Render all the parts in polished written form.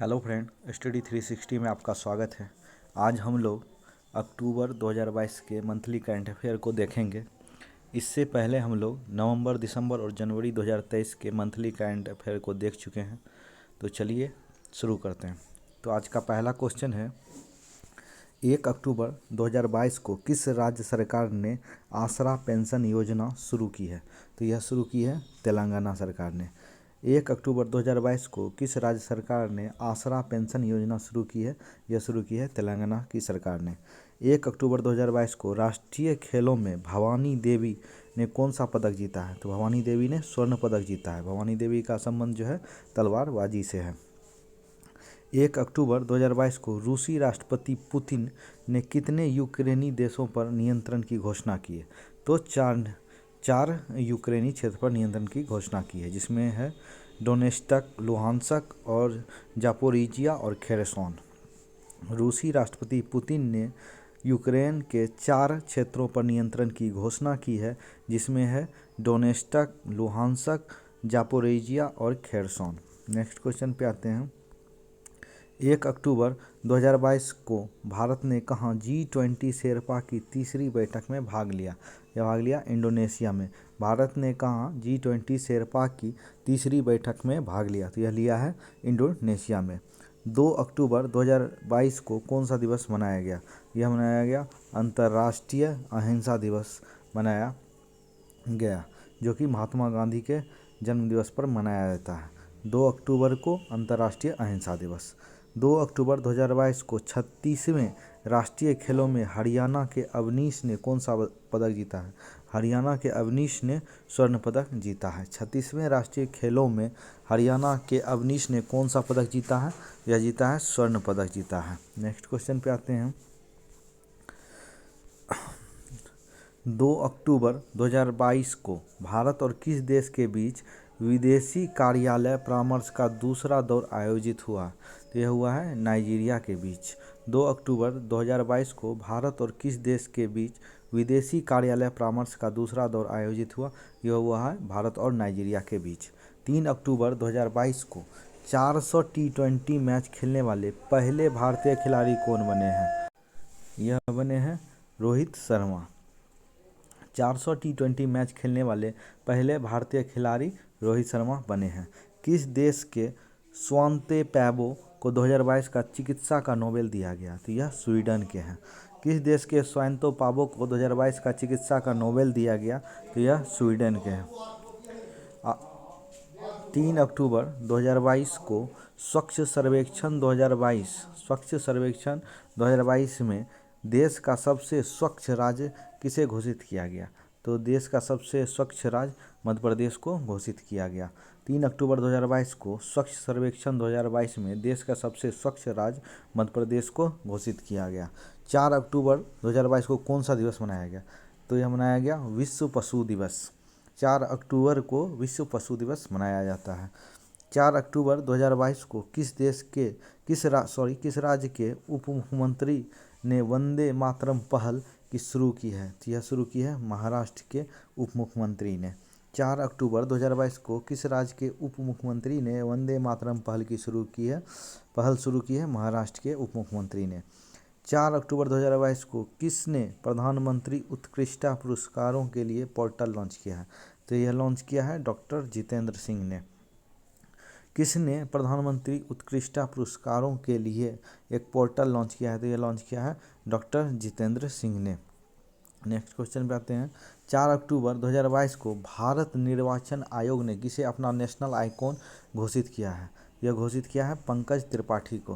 Hello friend, study 360 में आपका स्वागत है। आज हम लोग अक्टूबर 2022 के मंथली करंट अफेयर को देखेंगे। इससे पहले हम लोग नवंबर, दिसंबर और जनवरी 2023 के मंथली करंट अफेयर को देख चुके हैं। तो चलिए शुरू करते हैं। तो आज का पहला क्वेश्चन है, 1 अक्टूबर 2022 को किस राज्य सरकार ने आसरा पेंशन योजना शुरू की है? तो यह शुरू की है तेलंगाना सरकार ने। 1 अक्टूबर 2022 को किस राज्य सरकार ने आसरा पेंशन योजना शुरू की है? यह शुरू की है तेलंगाना की सरकार ने। 1 अक्टूबर 2022 को राष्ट्रीय खेलों में भवानी देवी ने कौन सा पदक जीता है? तो भवानी देवी ने स्वर्ण पदक जीता है। भवानी देवी का संबंध जो है तलवारबाजी से है। 1 अक्टूबर 2022 को रूसी राष्ट्रपति पुतिन ने कितने यूक्रेनी देशों पर नियंत्रण की घोषणा की है? तो चार यूक्रेनी क्षेत्र पर नियंत्रण की घोषणा की है, जिसमें है डोनेस्टक, लुहांसक और जापोरिजिया और खेरसोन। रूसी राष्ट्रपति पुतिन ने यूक्रेन के 4 क्षेत्रों पर नियंत्रण की घोषणा की है, जिसमें है डोनेस्टक, लुहांसक, जापोरिजिया और खेरसोन। नेक्स्ट क्वेश्चन पे आते हैं। 1 अक्टूबर 2022 को भारत ने कहाँ G20 शेरपा की तीसरी बैठक में भाग लिया? यह भाग लिया इंडोनेशिया में। भारत ने कहाँ G20 शेरपा की तीसरी बैठक में भाग लिया? तो यह लिया है इंडोनेशिया में। 2 अक्टूबर 2022 को कौन सा दिवस मनाया गया? यह मनाया गया अंतर्राष्ट्रीय अहिंसा दिवस मनाया गया, जो कि महात्मा गांधी के जन्म दिवस पर मनाया जाता है। 2 अक्टूबर को अंतर्राष्ट्रीय अहिंसा दिवस। 2 अक्टूबर 2022 को 36वें राष्ट्रीय खेलों में हरियाणा के अवनीश ने कौन सा पदक जीता है? हरियाणा के अवनीश ने स्वर्ण पदक जीता है। 36वें राष्ट्रीय खेलों में हरियाणा के अवनीश ने कौन सा पदक जीता है? यह जीता है स्वर्ण पदक जीता है। नेक्स्ट क्वेश्चन पे आते हैं। 2 अक्टूबर 2022 को भारत और किस देश के बीच विदेशी कार्यालय परामर्श का दूसरा दौर आयोजित हुआ? तो यह हुआ है नाइजीरिया के बीच। 2 अक्टूबर 2022 को भारत और किस देश के बीच विदेशी कार्यालय परामर्श का दूसरा दौर आयोजित हुआ? यह हुआ है भारत और नाइजीरिया के बीच। 3 अक्टूबर 2022 को 400 T20 मैच खेलने वाले पहले भारतीय खिलाड़ी कौन बने हैं? यह बने हैं रोहित शर्मा। 400 T20 मैच खेलने वाले पहले भारतीय खिलाड़ी रोहित शर्मा बने हैं। किस देश के स्वांते पैबो को 2022 का चिकित्सा का नोबेल दिया गया? तो यह स्वीडन के हैं। किस देश के स्वांतो पाबो को 2022 का चिकित्सा का नोबेल दिया गया? तो यह स्वीडन के हैं। 3 अक्टूबर 2022 को स्वच्छ सर्वेक्षण 2022 में देश का सबसे स्वच्छ राज्य किसे घोषित किया गया? तो देश का सबसे स्वच्छ राज्य मध्य प्रदेश को घोषित किया गया। 3 अक्टूबर 2022 को स्वच्छ सर्वेक्षण 2022 में देश का सबसे स्वच्छ राज्य मध्य प्रदेश को घोषित किया गया। 4 अक्टूबर 2022 को कौन सा दिवस मनाया गया? तो यह मनाया गया विश्व पशु दिवस। 4 अक्टूबर को विश्व पशु दिवस मनाया जाता है। 4 अक्टूबर 2022 को किस राज्य के उप मुख्यमंत्री ने वंदे मातरम पहल की शुरू की है? तो यह शुरू की है महाराष्ट्र के उप मुख्यमंत्री ने। 4 अक्टूबर 2022 को किस राज्य के उप मुख्यमंत्री ने वंदे मातरम पहल शुरू की है महाराष्ट्र के उप मुख्यमंत्री ने। 4 अक्टूबर 2022 को किसने प्रधानमंत्री उत्कृष्टता पुरस्कारों के लिए पोर्टल लॉन्च किया है? तो यह लॉन्च किया है डॉक्टर जितेंद्र सिंह ने। किसने प्रधानमंत्री उत्कृष्टता पुरस्कारों के लिए एक पोर्टल लॉन्च किया है? तो यह लॉन्च किया है डॉक्टर जितेंद्र सिंह ने। नेक्स्ट क्वेश्चन पे आते हैं। 4 अक्टूबर 2022 को भारत निर्वाचन आयोग ने किसे अपना नेशनल आइकॉन घोषित किया है? यह घोषित किया है पंकज त्रिपाठी को।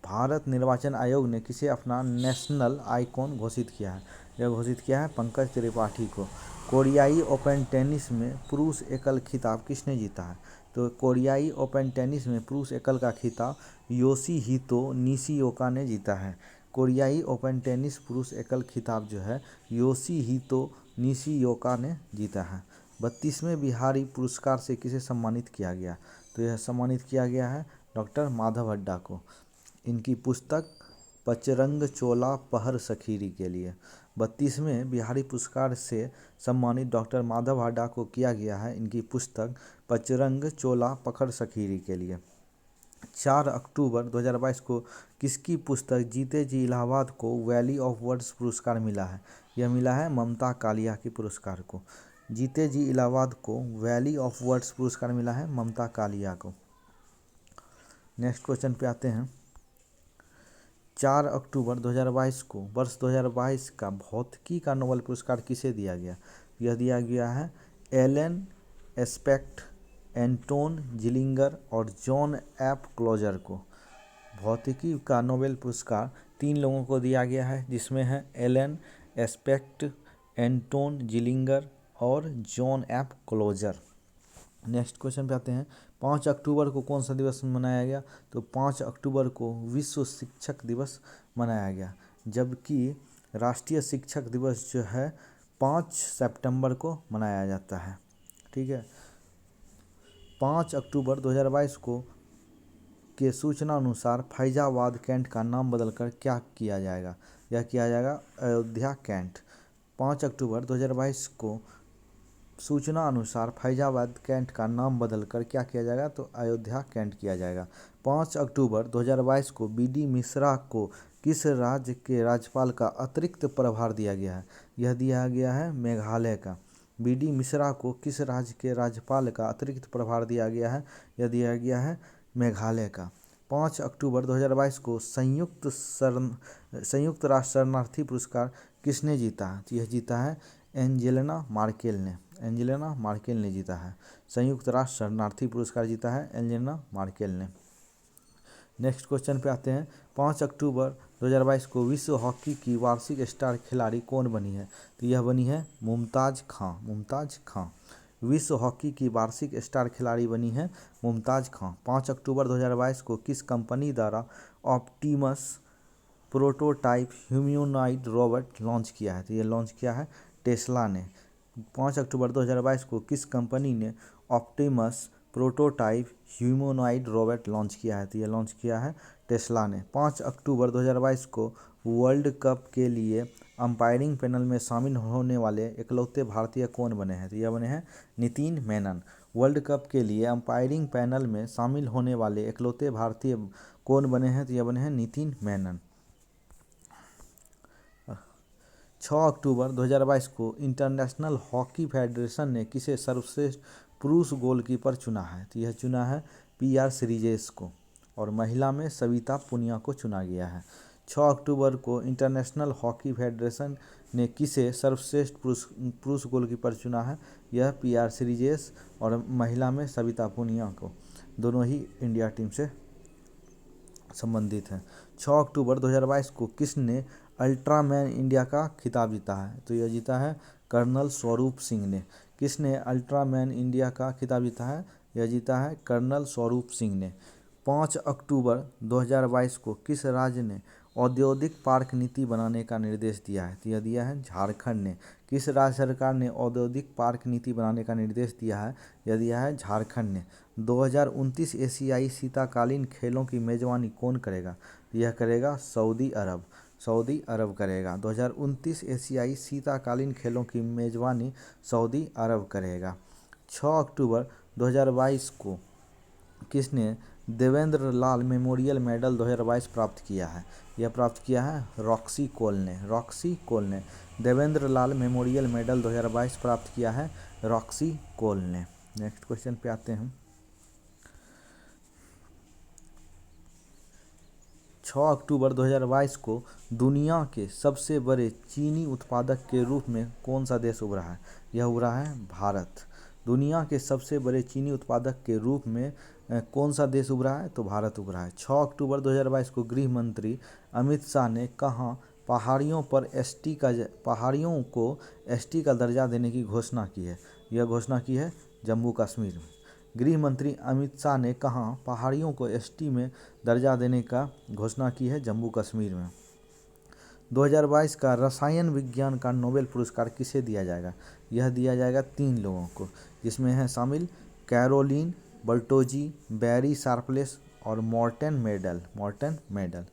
भारत निर्वाचन आयोग ने किसे अपना नेशनल आइकॉन घोषित किया है? यह घोषित किया है पंकज त्रिपाठी को। कोरियाई ओपन टेनिस में पुरुष एकल खिताब किसने जीता है? तो कोरियाई ओपन टेनिस में पुरुष एकल का खिताब योशिहितो निशिओका ने जीता है। कोरियाई ओपन टेनिस पुरुष एकल खिताब जो है योशिहितो निशिओका ने जीता है। 32वें बिहारी पुरस्कार से किसे सम्मानित किया गया? तो यह सम्मानित किया गया है डॉक्टर माधव हड्डा को, इनकी पुस्तक पचरंग चोला पहर सखीरी के लिए। 32वें बिहारी पुरस्कार से सम्मानित डॉक्टर माधव हड्डा को किया गया है इनकी पुस्तक पचरंग चोला पखर सखीरी के लिए। 4 अक्टूबर 2022 को किसकी पुस्तक जीते जी इलाहाबाद को वैली ऑफ वर्ड्स पुरस्कार मिला है? यह मिला है ममता कालिया की पुरस्कार को। जीते जी इलाहाबाद को वैली ऑफ वर्ड्स पुरस्कार मिला है ममता कालिया को। नेक्स्ट क्वेश्चन पे आते हैं। 4 अक्टूबर 2022 को वर्ष 2022 का भौतिकी का नोबेल पुरस्कार किसे दिया गया? यह दिया गया है एलन एस्पेक्ट, एंटोन जिलिंगर और जॉन एफ क्लोजर को। भौतिकी का नोबेल पुरस्कार 3 लोगों को दिया गया है, जिसमें है एलन एस्पेक्ट, एंटोन जिलिंगर और John F Clauser. Next question पे आते हैं। 5 अक्टूबर को कौन सा दिवस मनाया गया? तो 5 अक्टूबर को विश्व शिक्षक दिवस मनाया गया, जबकि राष्ट्रीय शिक्षक दिवस जो है 5 सितंबर को मनाया जाता है। ठीक है। 5 अक्टूबर 2022 को के सूचना अनुसार फैजाबाद कैंट का नाम बदलकर क्या किया जाएगा? यह किया जाएगा अयोध्या कैंट। 5 अक्टूबर 2022 को सूचना अनुसार फैजाबाद कैंट का नाम बदलकर क्या किया जाएगा? तो अयोध्या कैंट किया जाएगा। 5 अक्टूबर 2022 को बी.डी. मिश्रा को किस राज्य के राज्यपाल का अतिरिक्त प्रभार दिया गया है? यह दिया गया है मेघालय का। बी.डी. मिश्रा को किस राज्य के राज्यपाल का अतिरिक्त प्रभार दिया गया है? यह दिया गया है मेघालय का। 5 अक्टूबर 2022 को संयुक्त राष्ट्र शरणार्थी पुरस्कार किसने जीता है? यह जीता है एंजेलिना मार्केल ने। एंजेलिना मार्केल ने जीता है। संयुक्त राष्ट्र शरणार्थी पुरस्कार जीता है एंजेलिना मार्केल ने। नेक्स्ट क्वेश्चन पे आते हैं। 5 अक्टूबर 2022 को विश्व हॉकी की वार्षिक स्टार खिलाड़ी कौन बनी है? तो यह बनी है मुमताज़ खां। मुमताज़ खां विश्व हॉकी की वार्षिक स्टार खिलाड़ी बनी है मुमताज़ खां। 5 अक्टूबर 2022 को किस कंपनी द्वारा Optimus prototype humanoid robot launch किया है? तो ये लॉन्च किया है टेस्ला ने। 5 अक्टूबर 2022 को किस कंपनी ने Optimus prototype humanoid robot launch किया है? तो ये लॉन्च किया है टेस्ला ने। 5 अक्टूबर 2022 को वर्ल्ड कप के लिए अंपायरिंग पैनल में शामिल होने वाले इकलौते भारतीय कौन बने हैं? तो यह बने हैं नितिन मेनन। वर्ल्ड कप के लिए अंपायरिंग पैनल में शामिल होने वाले इकलौते भारतीय कौन बने हैं? तो यह बने हैं नितिन मेनन। 6 अक्टूबर 2022 को इंटरनेशनल हॉकी फेडरेशन ने किसे सर्वश्रेष्ठ पुरुष गोलकीपर चुना है? तो यह चुना है पी.आर. श्रीजेश को, और महिला में सविता पुनिया को चुना गया है। 6 अक्टूबर को इंटरनेशनल हॉकी फेडरेशन ने किसे सर्वश्रेष्ठ पुरुष गोलकीपर चुना है? यह पी.आर. श्रीजेश और महिला में सविता पुनिया को, दोनों ही इंडिया टीम से संबंधित हैं। 6 अक्टूबर 2022 को किसने अल्ट्रामैन इंडिया का खिताब जीता है? तो यह जीता है कर्नल स्वरूप सिंह ने। किसने अल्ट्रामैन इंडिया का खिताब जीता है? यह जीता है कर्नल स्वरूप सिंह ने। 5 अक्टूबर 2022 को किस राज्य ने औद्योगिक पार्क नीति बनाने का निर्देश दिया है? तो यह दिया है झारखंड ने। किस राज्य सरकार ने औद्योगिक पार्क नीति बनाने का निर्देश दिया है? यह दिया है झारखंड ने। 2029 एशियाई शीतकालीन खेलों की मेजबानी कौन करेगा? यह करेगा सऊदी अरब। सऊदी अरब करेगा। 2029 एशियाई शीतकालीन खेलों की मेजबानी सऊदी अरब करेगा। 6 अक्टूबर 2022 को किसने देवेंद्र लाल मेमोरियल मेडल 2022 प्राप्त किया है? यह प्राप्त किया है रॉक्सी कॉल ने। रॉक्सी कॉल ने देवेंद्र लाल मेमोरियल मेडल 2022 प्राप्त किया है रॉक्सी कॉल ने। नेक्स्ट क्वेश्चन पे आते हैं। 6 अक्टूबर 2022 को दुनिया के सबसे बड़े चीनी उत्पादक के रूप में कौन सा देश उभरा है? यह उभरा है भारत। दुनिया के सबसे बड़े चीनी उत्पादक के रूप में कौन सा देश उभरा है? तो भारत उभरा है। 6 अक्टूबर 2022 को गृह मंत्री अमित शाह ने कहाँ पहाड़ियों को एसटी का दर्जा देने की घोषणा की है? यह घोषणा की है जम्मू कश्मीर में। गृह मंत्री अमित शाह ने कहाँ पहाड़ियों को एसटी में दर्जा देने का घोषणा की है? जम्मू कश्मीर में। 2022 का रसायन विज्ञान का नोबेल पुरस्कार किसे दिया जाएगा? यह दिया जाएगा 3 लोगों को, जिसमें है शामिल कैरोलिन बर्टोजी, बैरी शार्पलेस और मॉर्टेन मेडल। मॉर्टेन मेडल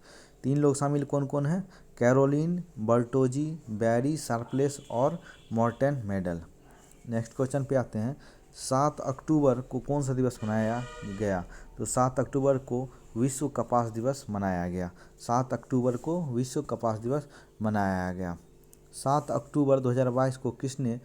3 लोग शामिल कौन कौन हैं? कैरोलिन बर्टोजी, बैरी शार्पलेस और मॉर्टेन मेडल। नेक्स्ट क्वेश्चन पे आते हैं। 7 अक्टूबर को कौन सा दिवस मनाया गया? तो 7 अक्टूबर को विश्व कपास दिवस मनाया गया। 7 अक्टूबर को विश्व कपास दिवस मनाया गया। 7 अक्टूबर 2022 को किसने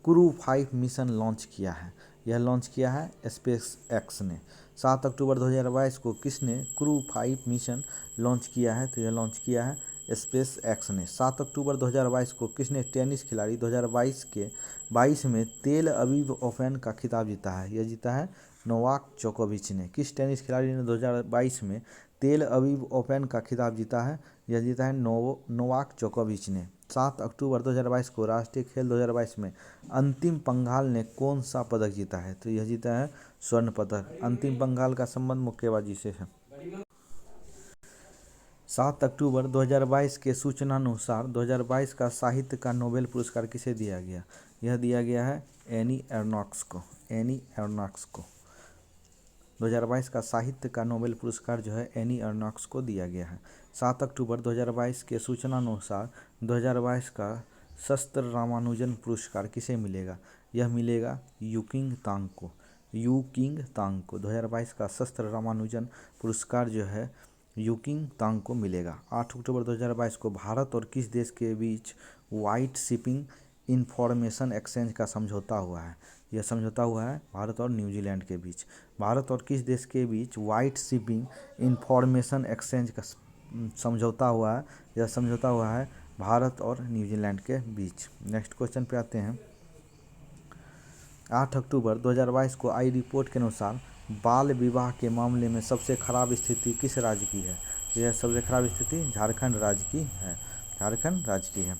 क्रू 5 मिशन लॉन्च किया है? यह लॉन्च किया है स्पेस एक्स ने। 7 अक्टूबर 2022 को किसने क्रू 5 मिशन लॉन्च किया है? तो यह लॉन्च किया है स्पेस एक्स ने। 7 अक्टूबर 2022 को किसने टेनिस खिलाड़ी 2022 में तेल अवीव ओपन का खिताब जीता है? यह जीता है नोवाक जोकोविच ने। किस टेनिस खिलाड़ी ने 2022 में तेल अवीव ओपन का खिताब जीता है? यह जीता है नोवाक जोकोविच ने। 7 अक्टूबर 2022 को राष्ट्रीय खेल 2022 में अंतिम पंघाल ने कौन सा पदक जीता है? तो यह जीता है स्वर्ण पदक। अंतिम पंघाल का संबंध मुक्केबाजी से है। 7 अक्टूबर 2022 के सूचनानुसार 2022 का साहित्य का नोबेल पुरस्कार किसे दिया गया? यह दिया गया है एनी एर्नॉक्स को। एनी एर्नॉक्स को 2022 का साहित्य का नोबेल पुरस्कार जो है एनी एर्नॉक्स को दिया गया है। 7 अक्टूबर 2022 के सूचनानुसार 2022 का शस्त्र रामानुजन पुरस्कार किसे मिलेगा? यह मिलेगा यूकिंग तांग को। यूकिंग तांग को 2022 का शस्त्र रामानुजन पुरस्कार जो है यूकिंग तांग को मिलेगा। 8 अक्टूबर 2022 को भारत और किस देश के बीच वाइट शिपिंग इंफॉर्मेशन एक्सचेंज का समझौता हुआ है? यह समझौता हुआ है भारत और न्यूजीलैंड के बीच। भारत और किस देश के बीच वाइट शिपिंग इंफॉर्मेशन एक्सचेंज का समझौता हुआ है? यह समझौता हुआ है भारत और न्यूजीलैंड के बीच। नेक्स्ट क्वेश्चन पे आते हैं। 8 अक्टूबर 2022 को आई रिपोर्ट के अनुसार बाल विवाह के मामले में सबसे खराब स्थिति किस राज्य की है? यह सबसे खराब स्थिति झारखंड राज्य की है। झारखंड राज्य की है।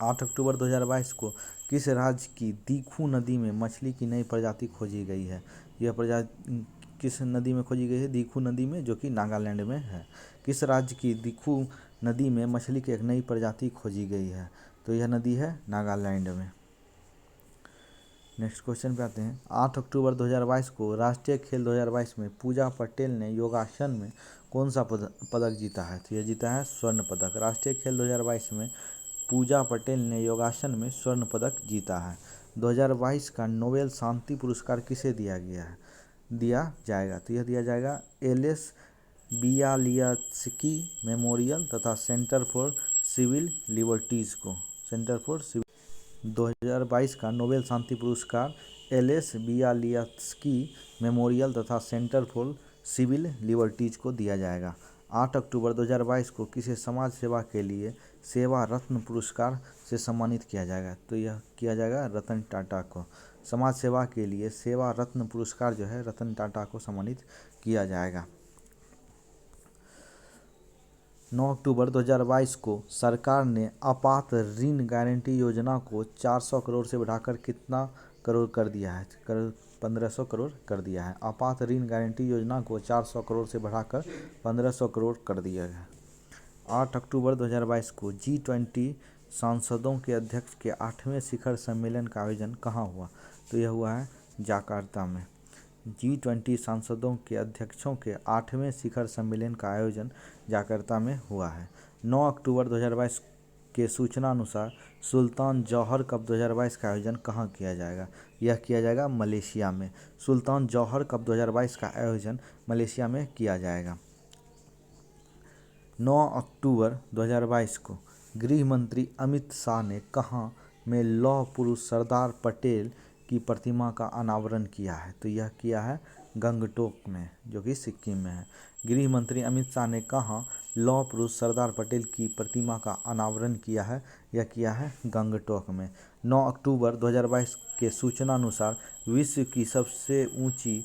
8 अक्टूबर 2022 को किस राज्य की दीखू नदी में मछली की नई प्रजाति खोजी गई है? यह प्रजाति किस नदी में खोजी गई है? दीखू नदी में, जो कि नागालैंड में है। किस राज्य की दीखू नदी में मछली की एक नई प्रजाति खोजी गई है? तो यह नदी है नागालैंड में। नेक्स्ट क्वेश्चन पे आते हैं। 8 अक्टूबर 2022 को राष्ट्रीय खेल 2022 में पूजा पटेल ने योगासन में कौन सा पदक जीता है? तो यह जीता है स्वर्ण पदक। राष्ट्रीय खेल 2022 में पूजा पटेल ने योगासन में स्वर्ण पदक जीता है। 2022 का नोबेल शांति पुरस्कार किसे दिया जाएगा? तो यह दिया जाएगा एलेस बियालियात्स्की मेमोरियल तथा सेंटर फॉर सिविल लिबर्टीज़ को। सेंटर फॉर सिविल 2022 का नोबेल शांति पुरस्कार एलेस बियालियात्स्की मेमोरियल तथा सेंटर फॉर सिविल लिबर्टीज को दिया जाएगा। 8 अक्टूबर 2022 को किसे समाज सेवा के लिए सेवा रत्न पुरस्कार से सम्मानित किया जाएगा? तो यह किया जाएगा रतन टाटा को। समाज सेवा के लिए सेवा रत्न पुरस्कार जो है रतन टाटा को सम्मानित किया जाएगा। 9 अक्टूबर 2022 को सरकार ने आपात ऋण गारंटी योजना को 400 करोड़ से बढ़ाकर कितना करोड़ कर दिया है? 1500 करोड़ कर दिया है। आपात ऋण गारंटी योजना को 400 करोड़ से बढ़ाकर 1500 करोड़ कर दिया है। 8 अक्टूबर 2022 को G20 सांसदों के अध्यक्ष के 8वें शिखर सम्मेलन का आयोजन कहाँ हुआ? तो यह हुआ है जकार्ता में। G20 सांसदों के अध्यक्षों के 8वें शिखर सम्मेलन का आयोजन जकार्ता में हुआ है। 9 अक्टूबर 2022 के सूचना अनुसार सुल्तान जौहर कप 2022 का आयोजन कहाँ किया जाएगा? यह किया जाएगा मलेशिया में। सुल्तान जौहर कप 2022 का आयोजन मलेशिया में किया जाएगा। 9 अक्टूबर 2022 को गृह मंत्री अमित शाह ने कहाँ में लौह पुरुष सरदार पटेल की प्रतिमा का अनावरण किया है? तो यह किया है गंगटोक में, जो कि सिक्किम में है। गृह मंत्री अमित शाह ने कहाँ लौह पुरुष सरदार पटेल की प्रतिमा का अनावरण किया है? यह किया है गंगटोक में। 9 अक्टूबर 2022 के सूचना अनुसार विश्व की सबसे ऊंची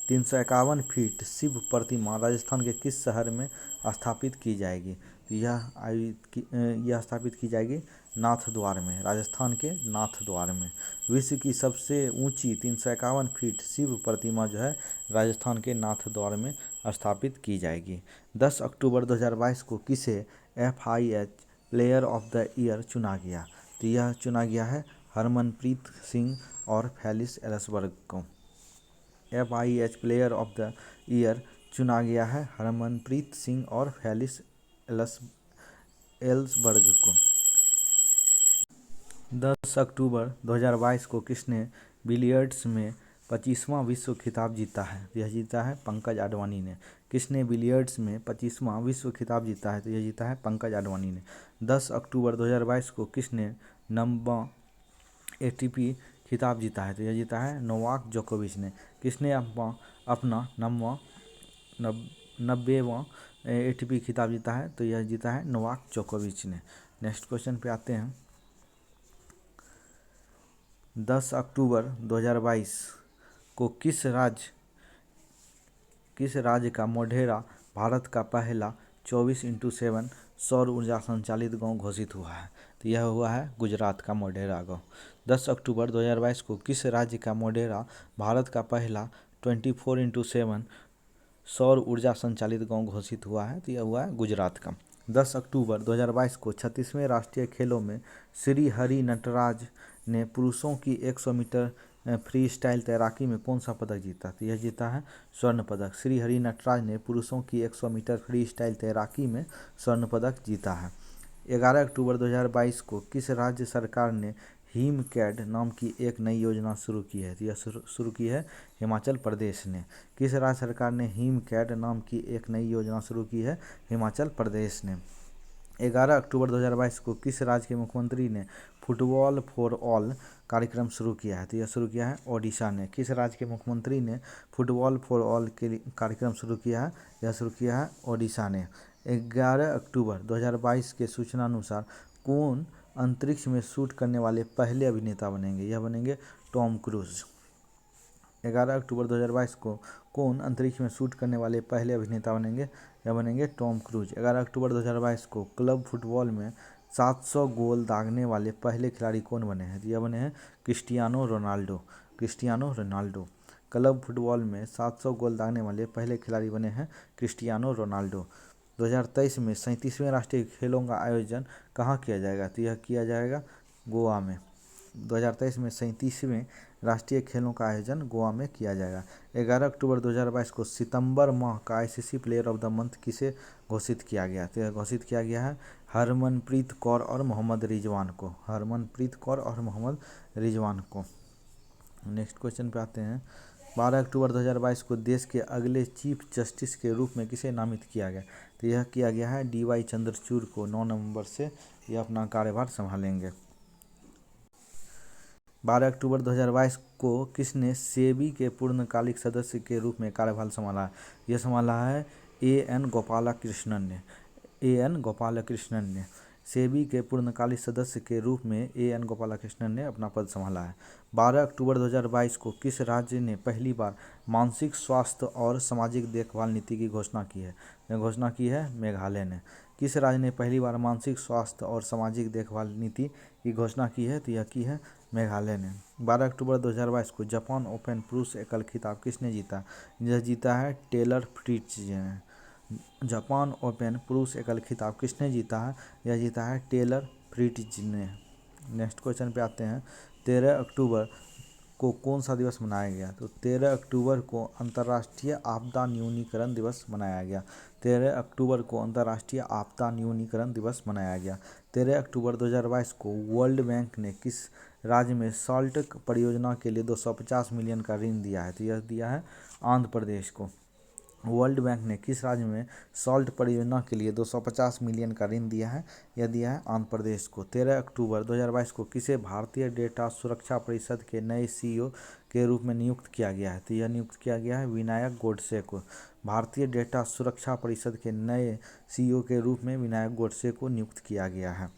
351 फीट शिव प्रतिमा राजस्थान के किस शहर में स्थापित की जाएगी? यह स्थापित की जाएगी नाथद्वार में, राजस्थान के नाथद्वार में। विश्व की सबसे ऊंची 351 फीट शिव प्रतिमा जो है राजस्थान के नाथद्वार में स्थापित की जाएगी। 10 अक्टूबर 2022 को किसे FIH player of the year चुना गया? तो यह चुना गया है हरमनप्रीत सिंह और फेलिक्स एल्सबर्ग को। FIH player of the year चुना गया है हरमनप्रीत सिंह और फेलिक्स एल्सबर्ग को। 10 अक्टूबर 2022 को किसने बिलियर्ड्स में 25वां विश्व खिताब जीता है? तो यह जीता है पंकज आडवाणी ने। किसने बिलियर्ड्स में 25वां विश्व खिताब जीता है? तो यह जीता है पंकज आडवाणी ने। 10 अक्टूबर 2022 को किसने नंबर एटीपी खिताब जीता है? तो यह जीता है नोवाक जोकोविच ने। किसने अपना 90वां एटीपी खिताब जीता है? तो यह जीता है नोवाक जोकोविच ने। नेक्स्ट क्वेश्चन पे आते हैं। 10 अक्टूबर 2022 को किस राज्य का मोढेरा भारत का पहला 24x7 सौर ऊर्जा संचालित गांव घोषित हुआ है? तो यह हुआ है गुजरात का मोढेरा गांव। 10 अक्टूबर 2022 को किस राज्य का मोढेरा भारत का पहला 24x7 सौर ऊर्जा संचालित गांव घोषित हुआ है? तो यह हुआ है गुजरात का। 10 अक्टूबर 2022 को 36वें राष्ट्रीय खेलों में श्री हरि नटराज ने पुरुषों की 100 मीटर फ्री स्टाइल तैराकी में कौन सा पदक जीता? तो यह जीता है स्वर्ण पदक। श्री हरि नटराज ने पुरुषों की 100 मीटर फ्री स्टाइल तैराकी में स्वर्ण पदक जीता है। 11 अक्टूबर 2022 को किस राज्य सरकार ने हिमकैड नाम की एक नई योजना शुरू की है? तो यह शुरू की है हिमाचल प्रदेश ने। किस राज्य सरकार ने हिमकैड नाम की एक नई योजना शुरू की है? हिमाचल प्रदेश ने। 11 अक्टूबर 2022 को किस राज्य के मुख्यमंत्री ने फुटबॉल फॉर ऑल कार्यक्रम शुरू किया है? तो यह शुरू किया है ओडिशा ने। किस राज्य के मुख्यमंत्री ने फुटबॉल फॉर ऑल के कार्यक्रम शुरू किया है? यह शुरू किया है ओडिशा ने। 11 अक्टूबर 2022 के सूचना अनुसार कौन अंतरिक्ष में शूट करने वाले पहले अभिनेता बनेंगे? यह बनेंगे टॉम क्रूज। 11 अक्टूबर 2022 को कौन अंतरिक्ष में शूट करने वाले पहले अभिनेता बनेंगे? यह बनेंगे टॉम क्रूज। 11 अक्टूबर 2022 को क्लब फुटबॉल में 700 गोल दागने वाले पहले खिलाड़ी कौन बने हैं? यह बने हैं क्रिस्टियानो रोनाल्डो। क्लब फुटबॉल में 700 गोल दागने वाले पहले खिलाड़ी बने हैं क्रिस्टियानो रोनाल्डो। 2023 में 37वें राष्ट्रीय खेलों का आयोजन कहाँ किया जाएगा? तो यह किया जाएगा गोवा में। 2023 में 37वें राष्ट्रीय खेलों का आयोजन गोवा में किया जाएगा। 11 अक्टूबर 2022 को सितंबर माह का ICC player of the month किसे घोषित किया गया? तो यह घोषित किया गया है हरमनप्रीत कौर और मोहम्मद रिजवान को। नेक्स्ट क्वेश्चन पे आते हैं। 12 अक्टूबर 2022 को देश के अगले चीफ जस्टिस के रूप में किसे नामित किया गया? तो यह किया गया है DY चंद्रचूड़ को। 9 नवंबर से यह अपना कार्यभार संभालेंगे। 12 अक्टूबर 2022 को किसने सेबी के पूर्णकालिक सदस्य के रूप में कार्यभार संभाला? यह संभाला है AN गोपालकृष्णन ने। सेबी के पूर्णकालिक सदस्य के रूप में AN गोपालकृष्णन ने अपना पद संभाला है। 12 अक्टूबर 2022 को किस राज्य ने पहली बार मानसिक स्वास्थ्य और सामाजिक देखभाल नीति की घोषणा की है? यह घोषणा की है मेघालय ने। किस राज्य ने पहली बार मानसिक स्वास्थ्य और सामाजिक देखभाल नीति की घोषणा की है? तो यह की है मेघालय ने। 12 अक्टूबर 2022 को जापान ओपन पुरुष एकल खिताब किसने जीता? यह जीता है टेलर फ्रिट्ज ने। जापान ओपन पुरुष एकल खिताब किसने जीता है? यह जीता है टेलर फ्रिट्ज ने। नेक्स्ट क्वेश्चन पे आते हैं। 13 अक्टूबर को कौन सा दिवस मनाया गया? तो 13 अक्टूबर को अंतर्राष्ट्रीय आपदा न्यूनीकरण दिवस मनाया गया। 13 अक्टूबर को अंतर्राष्ट्रीय आपदा न्यूनीकरण दिवस मनाया गया। 13 अक्टूबर 2022 को वर्ल्ड बैंक ने किस राज्य में सॉल्ट परियोजना के लिए 250 मिलियन का ऋण दिया है? तो यह दिया है आंध्र प्रदेश को। वर्ल्ड बैंक ने किस राज्य में सॉल्ट परियोजना के लिए 250 मिलियन का ऋण दिया है? यह दिया है आंध्र प्रदेश को। 13 अक्टूबर 2022 को किसे भारतीय डेटा सुरक्षा परिषद के नए CEO के रूप में नियुक्त किया गया है? तो यह नियुक्त किया गया है विनायक गोडसे को। भारतीय डेटा सुरक्षा परिषद के नए CEO के रूप में विनायक गोडसे को नियुक्त किया गया है।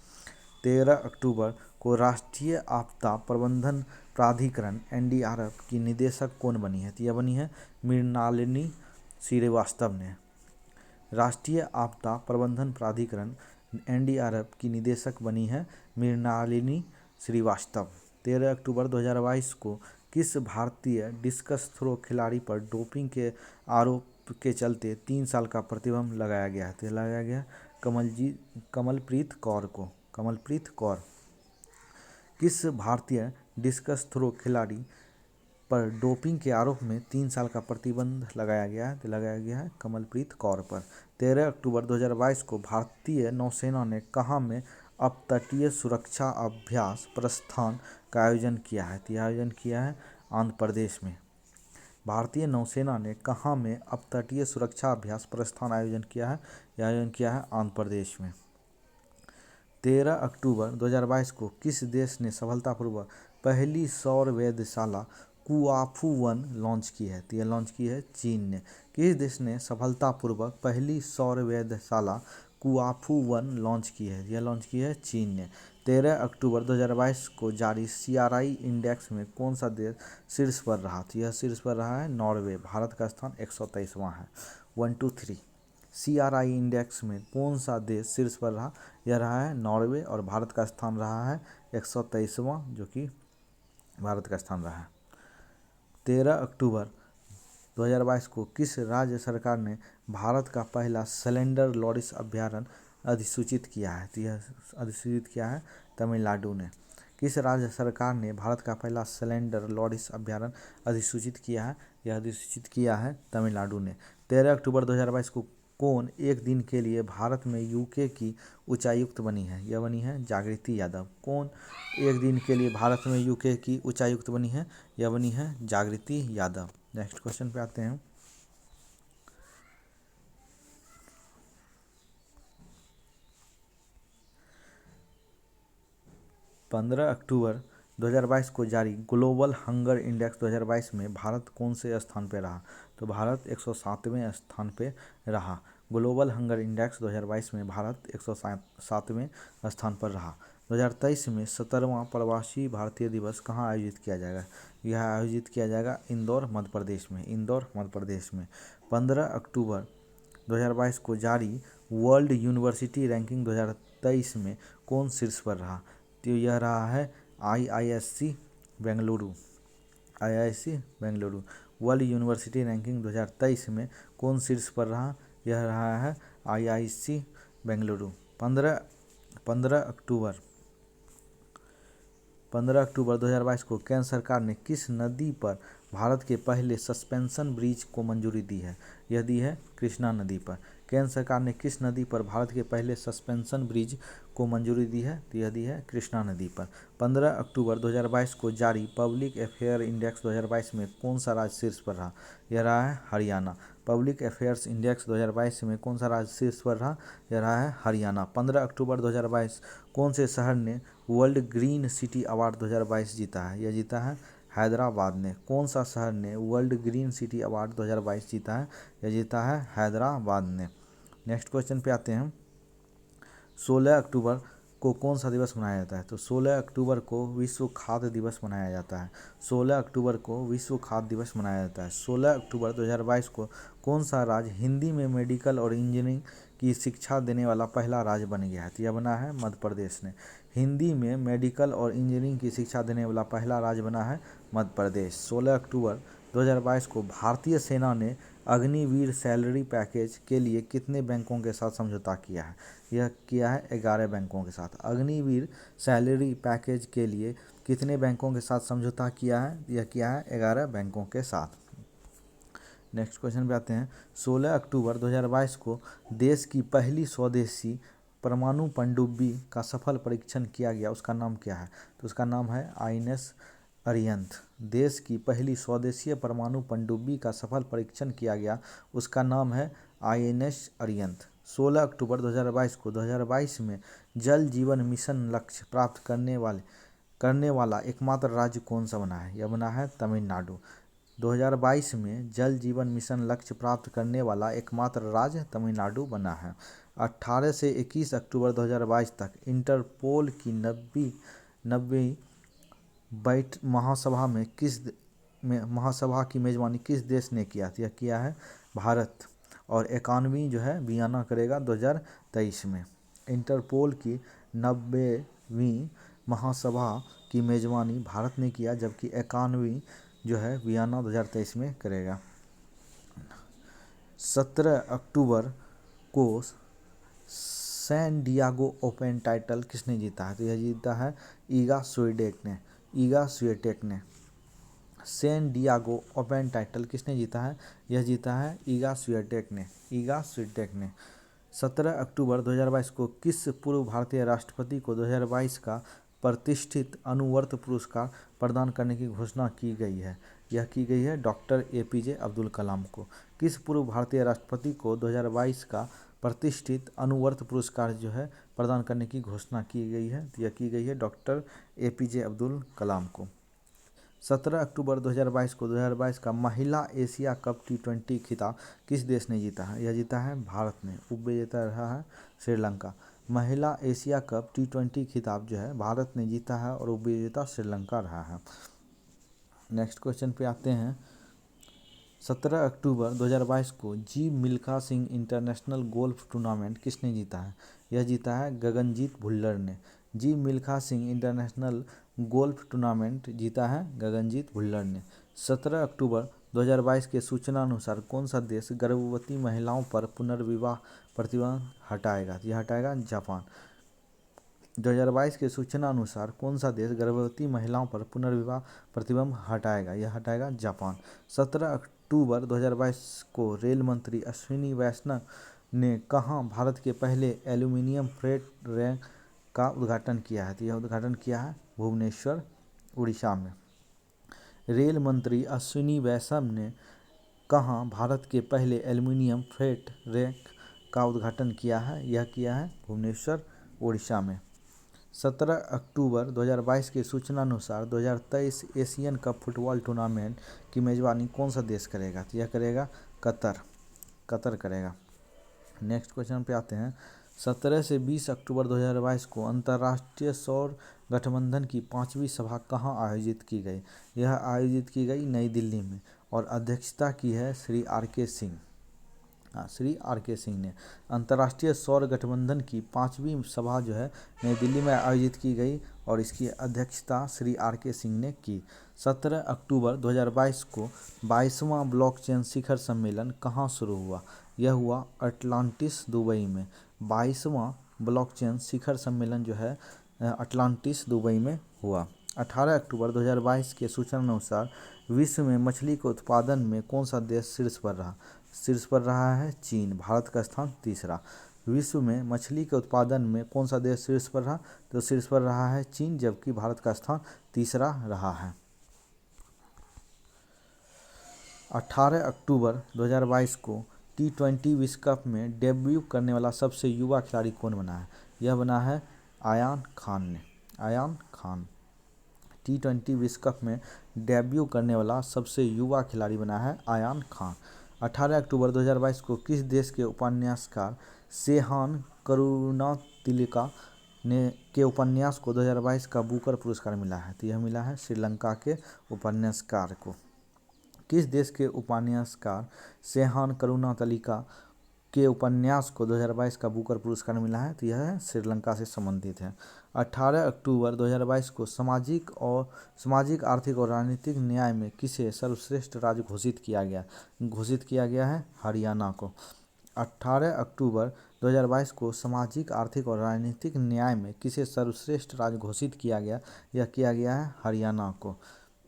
13 अक्टूबर को राष्ट्रीय आपदा प्रबंधन प्राधिकरण NDRF की निदेशक कौन बनी है? तो यह बनी है मृणालिनी श्रीवास्तव ने। राष्ट्रीय आपदा प्रबंधन प्राधिकरण NDRF की निदेशक बनी है मृणालिनी श्रीवास्तव। 13 अक्टूबर 2022 को किस भारतीय डिस्कस थ्रो खिलाड़ी पर डोपिंग के आरोप के चलते 3 साल का प्रतिबंध लगाया गया है? तो लगाया गया कमलप्रीत कौर। किस भारतीय डिस्कस थ्रो खिलाड़ी पर डोपिंग के आरोप में 3 साल का प्रतिबंध लगाया गया है? तो लगाया गया है कमलप्रीत कौर पर। 13 अक्टूबर 2022 को भारतीय नौसेना ने कहाँ में अपतटीय सुरक्षा अभ्यास प्रस्थान का आयोजन किया है? तो यह आयोजन किया है आंध्र प्रदेश में। भारतीय नौसेना ने कहाँ में अपतटीय सुरक्षा अभ्यास प्रस्थान आयोजन किया है? यह आयोजन किया है आंध्र प्रदेश में। 13 अक्टूबर 2022 को किस देश ने सफलतापूर्वक पहली सौर वेधशाला कुआफू 1 लॉन्च की है? तो यह लॉन्च की है चीन ने। किस देश ने सफलतापूर्वक पहली सौर वेधशाला कुआफू 1 लॉन्च की है? यह लॉन्च की है चीन ने। 13 अक्टूबर 2022 को जारी CRI इंडेक्स में कौन सा देश शीर्ष पर रहा? तो यह शीर्ष पर रहा है नॉर्वे। भारत का स्थान 123वां है। 1 2 3 CRI इंडेक्स में कौन सा देश शीर्ष पर रहा? यह रहा है नॉर्वे और भारत का स्थान रहा है 123वां, जो कि भारत का स्थान रहा है। 13 अक्टूबर 2022 को किस राज्य सरकार ने भारत का पहला सिलेंडर लॉरिस अभयारण्य अधिसूचित किया है? तो यह अधिसूचित किया है तमिलनाडु ने। किस राज्य सरकार ने भारत का पहला सिलेंडर लॉरिस अभयारण्य अधिसूचित किया है? यह अधिसूचित किया है तमिलनाडु ने। 13 अक्टूबर 2022 को कौन एक दिन के लिए भारत में UK की उच्चायुक्त बनी है? यह बनी है जागृति यादव। कौन एक दिन के लिए भारत में UK की उच्चायुक्त बनी है? यह बनी है जागृति यादव। नेक्स्ट क्वेश्चन पे आते हैं। 15 अक्टूबर 2022 को जारी ग्लोबल हंगर इंडेक्स 2022 में भारत कौन से स्थान पे रहा? तो भारत 107वें स्थान पे रहा। ग्लोबल हंगर इंडेक्स 2022 में भारत 107वें स्थान पर रहा। 2023 में 17वां प्रवासी भारतीय दिवस कहाँ आयोजित किया जाएगा? यह आयोजित किया जाएगा इंदौर, मध्य प्रदेश में। इंदौर, मध्य प्रदेश में। 15 अक्टूबर 2022 को जारी वर्ल्ड यूनिवर्सिटी रैंकिंग 2023 में कौन शीर्ष पर रहा? तो यह रहा है IISc Bengaluru. IISc Bengaluru. World university ranking 2023 में कौन शीर्ष पर रहा? यह रहा है IISc बेंगलुरु। 15 अक्टूबर 2022 को केंद्र सरकार ने किस नदी पर भारत के पहले सस्पेंशन ब्रिज को मंजूरी दी है? यह दी है कृष्णा नदी पर। केंद्र सरकार ने किस नदी पर भारत के पहले सस्पेंशन ब्रिज को मंजूरी दी है? तो यह दी है कृष्णा नदी पर। 15 अक्टूबर 2022 को जारी पब्लिक अफेयर इंडेक्स 2022 में कौन सा राज्य शीर्ष पर रहा? यह रहा है हरियाणा। पब्लिक अफेयर्स इंडेक्स 2022 में कौन सा राज्य शीर्ष पर रहा? यह रहा है हरियाणा। 15 अक्टूबर 2022 कौन से शहर ने वर्ल्ड ग्रीन सिटी अवार्ड 2022 जीता है? यह जीता है हैदराबाद ने। कौन सा शहर ने वर्ल्ड ग्रीन सिटी अवार्ड 2022 जीता है? यह जीता है हैदराबाद ने। नेक्स्ट क्वेश्चन पे आते हैं। 16 अक्टूबर को कौन सा दिवस मनाया जाता है? तो 16 अक्टूबर को विश्व खाद्य दिवस मनाया जाता है। 16 अक्टूबर को विश्व खाद्य दिवस मनाया जाता है। 16 अक्टूबर 2022 को कौन सा राज्य हिंदी में मेडिकल और इंजीनियरिंग की शिक्षा देने वाला पहला राज्य बन गया है? तो यह बना है मध्य प्रदेश ने। हिंदी में मेडिकल और इंजीनियरिंग की शिक्षा देने वाला पहला राज्य बना है मध्य प्रदेश। 16 अक्टूबर 2022 को भारतीय सेना ने अग्निवीर सैलरी पैकेज के लिए कितने बैंकों के साथ समझौता किया है? यह किया है 11 बैंकों के साथ। अग्निवीर सैलरी पैकेज के लिए कितने बैंकों के साथ समझौता किया है? यह किया है 11 बैंकों के साथ। नेक्स्ट क्वेश्चन पे आते हैं। 16 अक्टूबर 2022 को देश की पहली स्वदेशी परमाणु पनडुब्बी का सफल परीक्षण किया गया, उसका नाम क्या है? तो उसका नाम है INS अरिहंत। देश की पहली स्वदेशी परमाणु पनडुब्बी का सफल परीक्षण किया गया, उसका नाम है INS अरिहंत। 16 अक्टूबर 2022 को 2022 में जल जीवन मिशन लक्ष्य प्राप्त करने वाला एकमात्र राज्य कौन सा बना है? यह बना है तमिलनाडु। 2022 में जल जीवन मिशन लक्ष्य प्राप्त करने वाला एकमात्र राज्य तमिलनाडु बना है। 18 से 21 अक्टूबर 2022 तक इंटरपोल की 90वीं महासभा की मेजबानी किस देश ने किया? यह किया है भारत। और 91वीं जो है वियना करेगा 2023 में। इंटरपोल की 90वीं महासभा की मेजबानी भारत ने किया, जबकि 91वीं जो है वियना 2023 में करेगा। 17 अक्टूबर को सैन डियागो ओपन टाइटल किसने जीता है? तो यह जीता है ईगा स्विएटेक ने। सैन डियागो ओपन टाइटल किसने जीता है? यह जीता है ईगा स्विएटेक ने। 17 अक्टूबर 2022 को किस पूर्व भारतीय राष्ट्रपति को 2022 का प्रतिष्ठित अनुवर्त पुरस्कार प्रदान करने की घोषणा की गई है? यह की गई है डॉक्टर APJ अब्दुल कलाम को। किस पूर्व भारतीय राष्ट्रपति को 2022 का प्रतिष्ठित अनुवर्त पुरस्कार जो है प्रदान करने की घोषणा की गई है? यह की गई है डॉक्टर APJ अब्दुल कलाम को। 17 अक्टूबर 2022 को 2022 का महिला एशिया कप T20 खिताब किस देश ने जीता है? यह जीता है भारत ने। उपविजेता रहा है श्रीलंका। महिला एशिया कप T20 खिताब जो है भारत ने जीता है और उपविजेता श्रीलंका रहा है। नेक्स्ट क्वेश्चन पे आते हैं। 17 अक्टूबर 2022 को Jeev Milkha Singh international golf tournament किसने जीता है? यह जीता है गगनजीत भुल्लर ने। Jeev Milkha Singh international golf tournament जीता है गगनजीत भुल्लर ने। 17 अक्टूबर 2022 के सूचना अनुसार कौन सा देश गर्भवती महिलाओं पर पुनर्विवाह प्रतिबंध हटाएगा? यह हटाएगा जापान। 2022 के सूचना अनुसार कौन सा देश गर्भवती महिलाओं पर पुनर्विवाह प्रतिबंध हटाएगा? यह हटाएगा जापान। 17 अक्टूबर 2022 को रेल मंत्री अश्विनी वैष्णव ने कहाँ भारत के पहले एल्यूमीनियम फ्रेट रैक का उद्घाटन किया है? तो यह उद्घाटन किया है भुवनेश्वर, उड़ीसा में। रेल मंत्री अश्विनी वैष्णव ने कहाँ भारत के पहले एल्यूमीनियम फ्रेट रैक का उद्घाटन किया है? यह किया है भुवनेश्वर, उड़ीसा में। 17 अक्टूबर 2022 की सूचना अनुसार 2023 एशियन कप फुटबॉल टूर्नामेंट की मेजबानी कौन सा देश करेगा? तो यह करेगा कतर करेगा। नेक्स्ट क्वेश्चन पे आते हैं। 17 से 20 अक्टूबर 2022 को अंतर्राष्ट्रीय सौर गठबंधन की 5वीं सभा कहाँ आयोजित की गई? यह आयोजित की गई नई दिल्ली में और अध्यक्षता की है श्री RK सिंह ने। अंतर्राष्ट्रीय सौर गठबंधन की 5वीं सभा जो है नई दिल्ली में आयोजित की गई और इसकी अध्यक्षता श्री RK सिंह ने की। 17 अक्टूबर 2022 को 22वां ब्लॉकचेन शिखर सम्मेलन कहाँ शुरू हुआ? यह हुआ अटलांटिस, दुबई में। 22वां ब्लॉकचेन शिखर सम्मेलन जो है अटलांटिस, दुबई में हुआ। 18 अक्टूबर 2022 के सूचना अनुसार विश्व में मछली के उत्पादन में कौन सा देश शीर्ष पर रहा? शीर्ष पर रहा है चीन। भारत का स्थान तीसरा। विश्व में मछली के उत्पादन में कौन सा देश शीर्ष पर रहा? तो शीर्ष पर रहा है चीन, जबकि भारत का स्थान तीसरा रहा है। 18 अक्टूबर 2022 को T20 विश्व कप में डेब्यू करने वाला सबसे युवा खिलाड़ी कौन बना है? यह बना है आयान खान ने। आयान खान T20 विश्व कप में डेब्यू करने वाला सबसे युवा खिलाड़ी बना है आयान खान। 18 अक्टूबर 2022 को किस देश के उपन्यासकार सेहान करुणातिलका के उपन्यास को 2022 का बुकर पुरस्कार मिला है? तो यह मिला है श्रीलंका के उपन्यासकार को। किस देश के उपन्यासकार सेहान करुणातिलका के उपन्यास को 2022 का बुकर पुरस्कार मिला है? तो यह श्रीलंका से संबंधित है। 18 अक्टूबर 2022 को सामाजिक, आर्थिक और राजनीतिक न्याय में किसे सर्वश्रेष्ठ राज्य घोषित किया गया? घोषित किया गया है हरियाणा को। 18 अक्टूबर 2022 को सामाजिक, आर्थिक और राजनीतिक न्याय में किसे सर्वश्रेष्ठ राज्य घोषित किया गया? यह किया गया है हरियाणा को।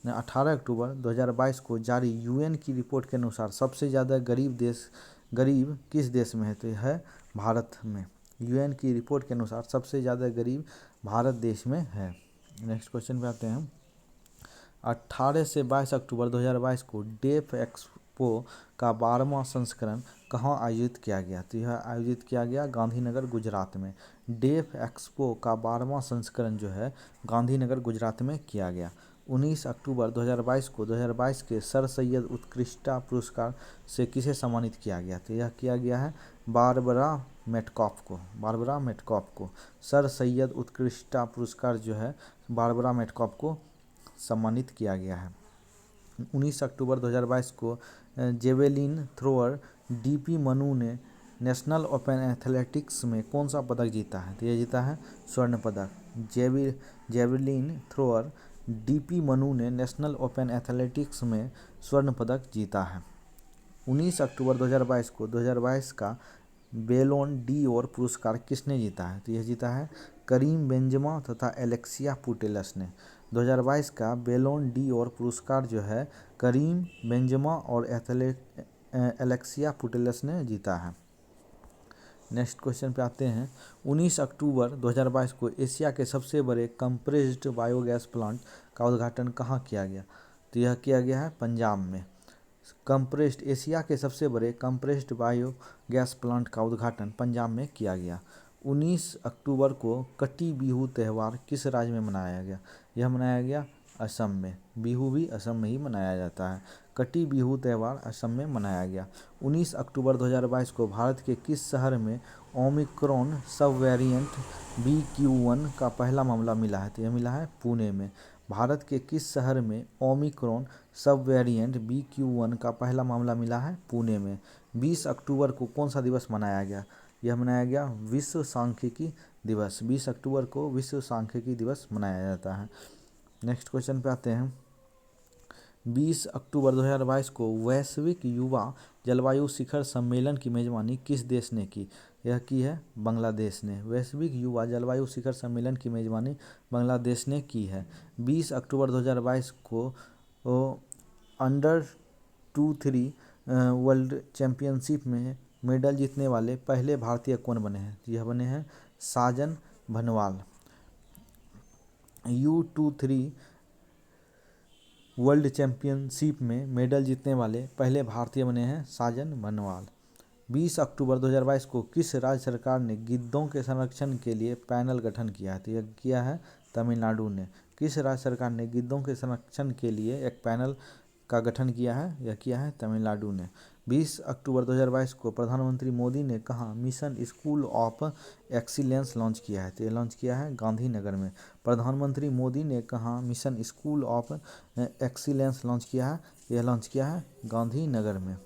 18 अक्टूबर 2022 को जारी UN की रिपोर्ट के अनुसार सबसे ज़्यादा गरीब किस देश में है? तो यह है भारत में। UN की रिपोर्ट के अनुसार सबसे ज़्यादा गरीब भारत देश में है। नेक्स्ट क्वेश्चन पे आते हैं। 18 से 22 अक्टूबर 2022 को डेफ एक्सपो का 12वां संस्करण कहाँ आयोजित किया गया? तो यह आयोजित किया गया गांधीनगर, गुजरात में। डेफ एक्सपो का 12वां संस्करण जो है गांधीनगर, गुजरात में किया गया। 19 अक्टूबर 2022 को 2022 के सर सैयद उत्कृष्टता पुरस्कार से किसे सम्मानित किया गया? तो यह किया गया है बारबरा मेटकॉफ को। सर सैयद उत्कृष्टता पुरस्कार जो है बारबरा मेटकॉफ को सम्मानित किया गया है। 19 अक्टूबर 2022 को जेवेलिन थ्रोअर DP मनु ने नेशनल ओपन एथलेटिक्स में कौन सा पदक जीता है? तो यह जीता है स्वर्ण पदक। जेवेलिन थ्रोअर DP मनु ने नेशनल ओपन एथलेटिक्स में स्वर्ण पदक जीता है। 19 अक्टूबर 2022 को 2022 का बेलोन डी'ओर पुरस्कार किसने जीता है? तो यह जीता है करीम बेंजेमा तथा एलेक्सिया पुटेलस ने। 2022 का बेलोन डी'ओर पुरस्कार जो है करीम बेंजेमा और एलेक्सिया पुटेलस ने जीता है। नेक्स्ट क्वेश्चन पे आते हैं। 19 अक्टूबर 2022 को एशिया के सबसे बड़े कंप्रेस्ड बायोगैस प्लांट का उद्घाटन कहाँ किया गया? तो यह किया गया है पंजाब में। कंप्रेस्ड एशिया के सबसे बड़े कंप्रेस्ड बायोगैस प्लांट का उद्घाटन पंजाब में किया गया। 19 अक्टूबर को कटी बिहू त्यौहार किस राज्य में मनाया गया? यह मनाया गया असम में। बिहू भी असम में ही मनाया जाता है। कटी बिहू त्यौहार असम में मनाया गया। 19 अक्टूबर 2022 को भारत के किस शहर में ओमिक्रॉन सब वेरिएंट BQ.1 का पहला मामला मिला है? तो यह मिला है पुणे में। भारत के किस शहर में ओमिक्रॉन सब वेरिएंट BQ.1 का पहला मामला मिला है? पुणे में। 20 अक्टूबर को कौन सा दिवस मनाया गया? यह मनाया गया विश्व सांख्यिकी दिवस। 20 अक्टूबर को विश्व सांख्यिकी दिवस मनाया जाता है। नेक्स्ट क्वेश्चन पे आते हैं। 20 अक्टूबर 2022 को वैश्विक युवा जलवायु शिखर सम्मेलन की मेजबानी किस देश ने की? यह की है बांग्लादेश ने। वैश्विक युवा जलवायु शिखर सम्मेलन की मेजबानी बांग्लादेश ने की है। 20 अक्टूबर 2022 को अंडर-23 वर्ल्ड चैंपियनशिप में मेडल जीतने वाले पहले भारतीय कौन बने हैं? यह बने हैं साजन भनवाल। U23 वर्ल्ड चैंपियनशिप में मेडल जीतने वाले पहले भारतीय बने हैं साजन भनवाल। 20 अक्टूबर 2022 को किस राज्य सरकार ने गिद्धों के संरक्षण के लिए पैनल गठन किया है? तो यह किया है तमिलनाडु ने। किस राज्य सरकार ने गिद्धों के संरक्षण के लिए एक पैनल का गठन किया है? यह किया है तमिलनाडु ने। 20 अक्टूबर 2022 को प्रधानमंत्री मोदी ने कहाँ mission school of excellence launch किया है? तो ये लॉन्च किया है गांधीनगर में। प्रधानमंत्री मोदी ने कहाँ mission school of excellence launch किया है? यह लॉन्च किया है गांधीनगर में।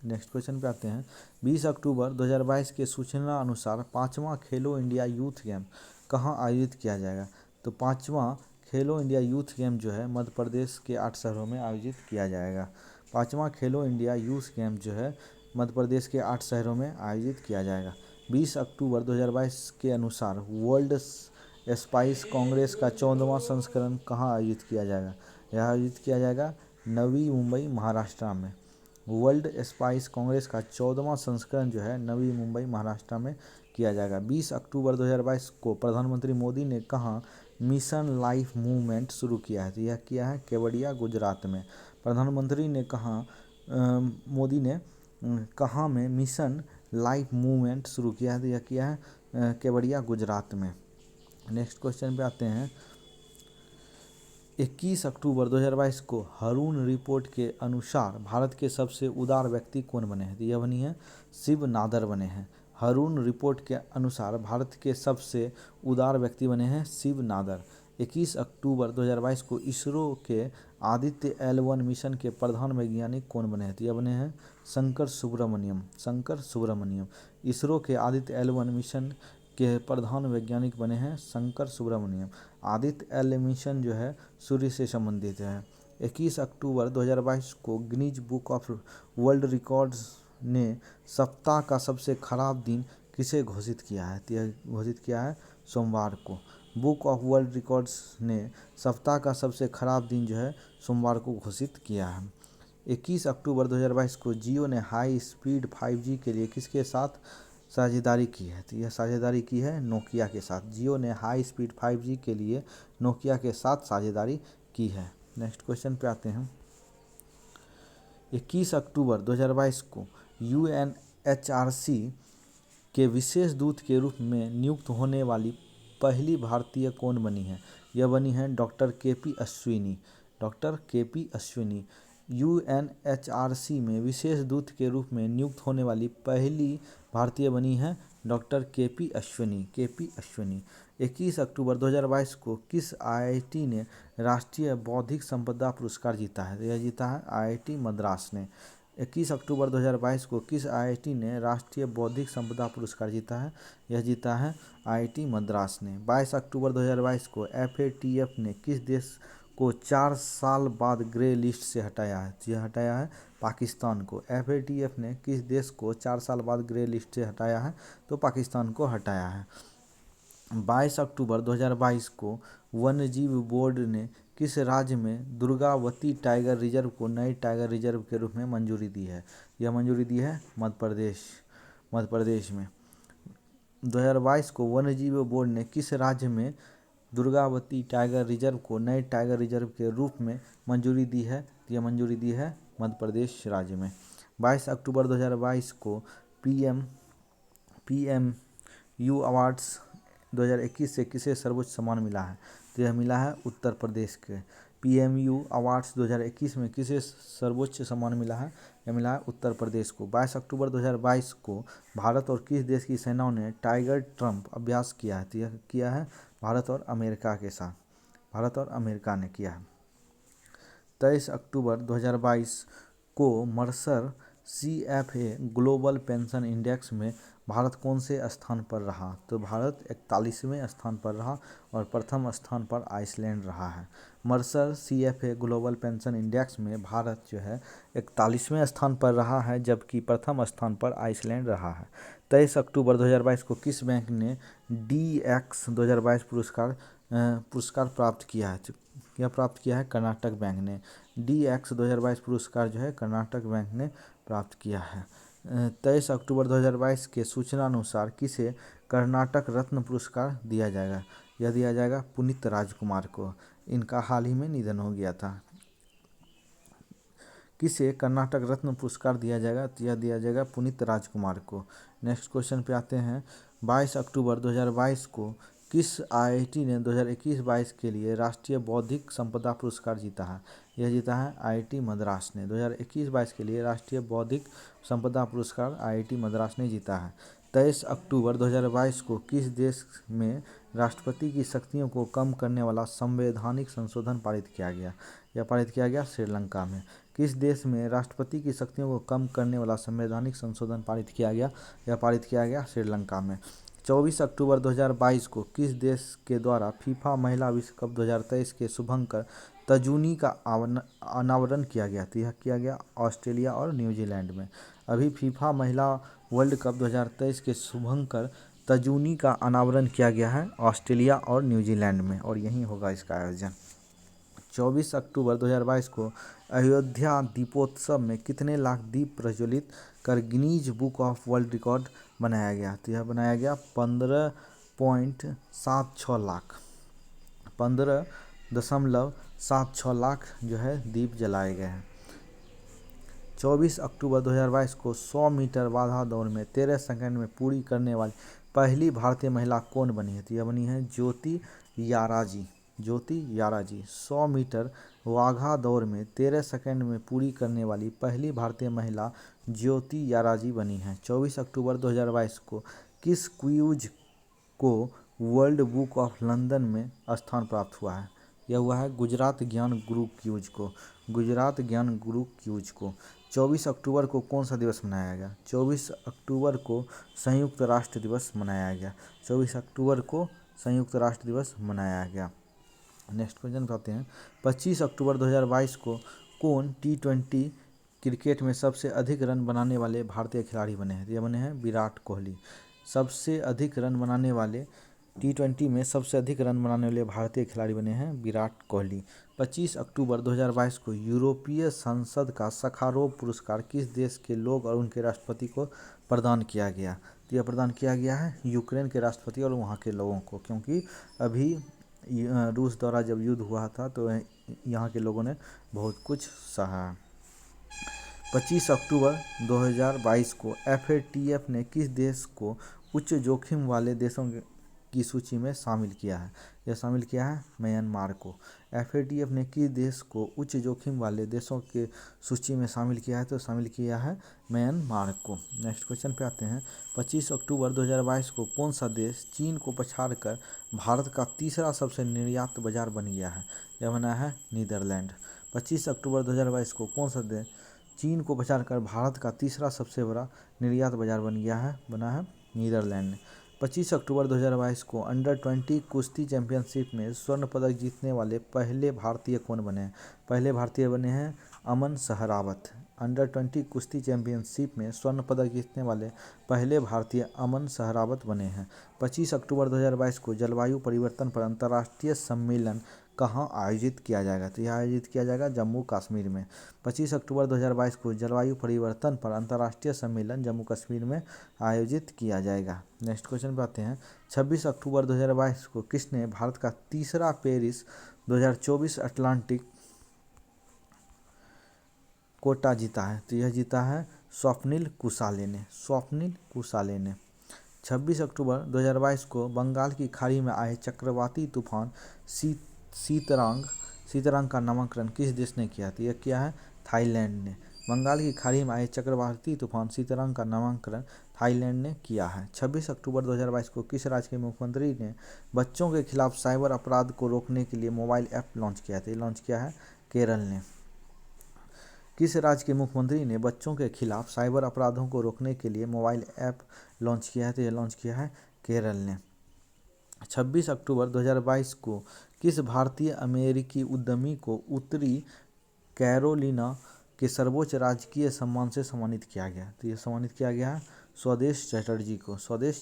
नेक्स्ट क्वेश्चन पे आते हैं। 20 अक्टूबर 2022 के सूचना अनुसार 5वां खेलो इंडिया यूथ गेम कहाँ आयोजित किया जाएगा? तो 5वां खेलो इंडिया यूथ गेम जो है मध्य प्रदेश के 8 शहरों में आयोजित किया जाएगा। 5वां खेलो इंडिया यूथ गेम जो है मध्य प्रदेश के 8 शहरों में आयोजित किया जाएगा। 20 अक्टूबर 2022 के अनुसार वर्ल्ड स्पाइस कांग्रेस का 14वां संस्करण कहाँ आयोजित किया जाएगा? यह आयोजित किया जाएगा नवी मुंबई महाराष्ट्र में। वर्ल्ड स्पाइस कांग्रेस का 14वां संस्करण जो है नवी मुंबई महाराष्ट्र में किया जाएगा। 20 अक्टूबर 2022 को प्रधानमंत्री मोदी ने कहाँ मिशन लाइफ मूवमेंट शुरू किया है? तो यह किया है केवड़िया गुजरात में। प्रधानमंत्री ने कहाँ मोदी ने कहाँ में मिशन लाइफ मूवमेंट शुरू किया है? तो यह किया है केवड़िया गुजरात में। नेक्स्ट क्वेश्चन पे आते हैं। 21 अक्टूबर 2022 को हरून रिपोर्ट के अनुसार भारत के सबसे उदार व्यक्ति कौन बने हैं? तो यह बनी है शिव नादर बने हैं। हरून रिपोर्ट के अनुसार भारत के सबसे उदार व्यक्ति बने हैं शिव नादर। 21 अक्टूबर 2022 को इसरो के आदित्य L1 मिशन के प्रधान वैज्ञानिक कौन बने हैं? तो यह बने हैं शंकर सुब्रमण्यम। इसरो के आदित्य L1 मिशन के प्रधान वैज्ञानिक बने हैं शंकर सुब्रमण्यम। आदित्य L मिशन जो है सूर्य से संबंधित है। 21 अक्टूबर 2022 को Guinness book of world records ने सप्ताह का सबसे खराब दिन किसे घोषित किया है? तो यह घोषित किया है सोमवार को। बुक ऑफ वर्ल्ड रिकॉर्ड्स ने सप्ताह का सबसे खराब दिन जो है सोमवार को घोषित किया है। 21 अक्टूबर 2022 को जियो ने हाई स्पीड 5G के लिए किसके साथ साझेदारी की है? तो यह साझेदारी की है नोकिया के साथ। जियो ने हाई स्पीड 5G के लिए नोकिया के साथ साझेदारी की है। नेक्स्ट क्वेश्चन पे आते हैं। 21 अक्टूबर 2022 को UNHRC के विशेष दूत के रूप में नियुक्त होने वाली पहली भारतीय कौन बनी है? यह बनी है डॉक्टर KP अश्विनी। UNHRC में विशेष दूत के रूप में नियुक्त होने वाली पहली भारतीय बनी है डॉक्टर KP अश्विनी। 21 अक्टूबर 2022 को किस IIT ने राष्ट्रीय बौद्धिक संपदा पुरस्कार जीता है? यह जीता है IIT मद्रास ने। 21 अक्टूबर 2022 को किस IIT ने राष्ट्रीय बौद्धिक संपदा पुरस्कार जीता है? यह जीता है IIT मद्रास ने। 22 अक्टूबर 2022 को FATF ने किस देश को 4 साल बाद ग्रे लिस्ट से हटाया है? यह हटाया है पाकिस्तान को। FATF ने किस देश को 4 साल बाद ग्रे लिस्ट से हटाया है? तो पाकिस्तान को हटाया है। 22 अक्टूबर 2022 को वन्यजीव बोर्ड ने किस राज्य में दुर्गावती टाइगर रिजर्व को नए टाइगर रिजर्व के रूप में मंजूरी दी है? यह मंजूरी दी है मध्य प्रदेश में। 2022 को वन्यजीव बोर्ड ने किस राज्य में दुर्गावती टाइगर रिजर्व को नए टाइगर रिजर्व के रूप में मंजूरी दी है? यह मंजूरी दी है मध्य प्रदेश राज्य में। 22 अक्टूबर 2022 को PMU अवार्ड्स 2021 से किसे सर्वोच्च सम्मान मिला है? तो यह मिला है उत्तर प्रदेश के। PMU अवार्ड्स 2021 में किसे सर्वोच्च सम्मान मिला है? यह मिला है उत्तर प्रदेश को। 22 अक्टूबर 2022 को भारत और किस देश की सेनाओं ने टाइगर ट्रम्प अभ्यास किया है? तो यह किया है भारत और अमेरिका के साथ। भारत और अमेरिका ने किया है। 23 अक्टूबर 2022 को Mercer CFA global pension index में भारत कौन से स्थान पर रहा? तो भारत 41वें स्थान पर रहा और प्रथम स्थान पर आइसलैंड रहा है। Mercer CFA global pension index में भारत जो है 41वें स्थान पर रहा है, जबकि प्रथम स्थान पर आइसलैंड रहा है। 23 अक्टूबर 2022 को किस बैंक ने DX 2022 पुरस्कार प्राप्त किया है? यह प्राप्त किया है कर्नाटक बैंक ने। DX 2022 पुरस्कार जो है कर्नाटक बैंक ने प्राप्त किया है। 23 अक्टूबर 2022 के सूचना अनुसार किसे कर्नाटक रत्न पुरस्कार दिया जाएगा? यह दिया जाएगा पुनीत राजकुमार को। इनका हाल ही में निधन हो गया था। किसे कर्नाटक रत्न पुरस्कार दिया जाएगा? तो यह दिया जाएगा पुनीत राजकुमार को। नेक्स्ट क्वेश्चन पे आते हैं। 22 अक्टूबर 2022 को किस IIT ने 2021-22 के लिए राष्ट्रीय बौद्धिक संपदा पुरस्कार जीता है? यह जीता है IIT मद्रास ने। 2021-22 के लिए राष्ट्रीय बौद्धिक संपदा पुरस्कार IIT मद्रास ने जीता है। 23 अक्टूबर 2022 को किस देश में राष्ट्रपति की शक्तियों को कम करने वाला संवैधानिक संशोधन पारित किया गया? यह पारित किया गया श्रीलंका में। किस देश में राष्ट्रपति की शक्तियों को कम करने वाला संवैधानिक संशोधन पारित किया गया? यह पारित किया गया श्रीलंका में। 24 अक्टूबर 2022 को किस देश के द्वारा फीफा महिला विश्व कप 2023 के शुभंकर तजूनी का अनावरण किया गया? तो यह किया गया ऑस्ट्रेलिया और न्यूजीलैंड में। अभी फीफा महिला वर्ल्ड कप 2023 के शुभंकर तजूनी का अनावरण किया गया है ऑस्ट्रेलिया और न्यूजीलैंड में, और यहीं होगा इसका आयोजन। 24 अक्टूबर 2022 को अयोध्या दीपोत्सव में कितने लाख दीप प्रज्वलित कर Guinness book of world record बनाया गया? तो यह बनाया गया 15.76 लाख। 15.76 लाख जो है दीप जलाए गए हैं। 24 अक्टूबर 2022 को 100 मीटर बाधा दौड़ में 13 सेकंड में पूरी करने वाली पहली भारतीय महिला कौन बनी है? तो यह बनी है ज्योति याराजी। ज्योति याराजी 100 मीटर वाघा दौड़ में 13 सेकंड में पूरी करने वाली पहली भारतीय महिला ज्योति याराजी बनी है। 24 अक्टूबर 2022 को किस क्विज को वर्ल्ड बुक ऑफ लंदन में स्थान प्राप्त हुआ है? यह हुआ है गुजरात ज्ञान गुरु क्विज को। गुजरात ज्ञान गुरु क्विज को। 24 अक्टूबर को कौन सा दिवस मनाया गया? 24 अक्टूबर को संयुक्त राष्ट्र दिवस मनाया गया। 24 अक्टूबर को संयुक्त राष्ट्र दिवस मनाया गया। नेक्स्ट क्वेश्चन बताते हैं। 25 अक्टूबर 2022 को कौन T20 क्रिकेट में सबसे अधिक रन बनाने वाले भारतीय खिलाड़ी बने हैं? ये बने हैं विराट कोहली। सबसे अधिक रन बनाने वाले T20 में सबसे अधिक रन बनाने वाले भारतीय खिलाड़ी बने हैं विराट कोहली। 25 अक्टूबर 2022 को यूरोपीय संसद का सखारोव पुरस्कार किस देश के लोग और उनके राष्ट्रपति को प्रदान किया गया? तो यह प्रदान किया गया है यूक्रेन के राष्ट्रपति और वहाँ के लोगों को, क्योंकि अभी रूस द्वारा जब युद्ध हुआ था तो यहाँ के लोगों ने बहुत कुछ सहा। 25 अक्टूबर 2022 को FATF ने किस देश को उच्च जोखिम वाले देशों की सूची में शामिल किया है? यह शामिल किया है म्यांमार को। FATF ने किस देश को उच्च जोखिम वाले देशों के सूची में शामिल किया है? तो शामिल किया है म्यांमार को। नेक्स्ट क्वेश्चन पे आते हैं। 25 अक्टूबर 2022 को कौन सा देश चीन को पछाड़कर भारत का तीसरा सबसे निर्यात बाजार बन गया है? यह बना है नीदरलैंड। 25 अक्टूबर 2022 को कौन सा देश चीन को पछाड़कर भारत का तीसरा सबसे बड़ा निर्यात बाजार बन गया है? बना है नीदरलैंड। 25 अक्टूबर 2022 को अंडर-20 कुश्ती चैंपियनशिप में स्वर्ण पदक जीतने वाले पहले भारतीय कौन बने हैं? पहले भारतीय बने हैं अमन सहरावत। अंडर-20 कुश्ती चैंपियनशिप में स्वर्ण पदक जीतने वाले पहले भारतीय अमन सहरावत बने हैं। 25 अक्टूबर 2022 को जलवायु परिवर्तन पर अंतर्राष्ट्रीय सम्मेलन कहाँ आयोजित किया जाएगा? तो यह आयोजित किया जाएगा जम्मू कश्मीर में। 25 अक्टूबर 2022 को जलवायु परिवर्तन पर अंतर्राष्ट्रीय सम्मेलन जम्मू कश्मीर में आयोजित किया जाएगा। नेक्स्ट क्वेश्चन पे आते हैं। 26 अक्टूबर 2022 को किसने भारत का तीसरा पेरिस 2024 अटलांटिक कोटा जीता है? तो यह जीता है स्वप्निल कुसाले ने। 26 अक्टूबर 2022 को बंगाल की खाड़ी में आए चक्रवाती तूफान सीतरांग का नामकरण किस देश ने किया? तो यह किया है थाईलैंड ने। बंगाल की खाड़ी में आए चक्रवाती तूफान सीतरांग का नामकरण थाईलैंड ने किया है। 26 अक्टूबर 2022 को किस राज्य के मुख्यमंत्री ने बच्चों के खिलाफ साइबर अपराध को रोकने के लिए मोबाइल ऐप लॉन्च किया? तो लॉन्च किया है केरल ने। किस राज्य के मुख्यमंत्री ने बच्चों के खिलाफ साइबर अपराधों को रोकने के लिए मोबाइल ऐप लॉन्च किया है? तो यह लॉन्च किया है केरल ने। 26 अक्टूबर 2022 को किस भारतीय अमेरिकी उद्यमी को उत्तरी कैरोलिना के सर्वोच्च राजकीय सम्मान से सम्मानित किया गया? तो यह सम्मानित किया गया है स्वदेश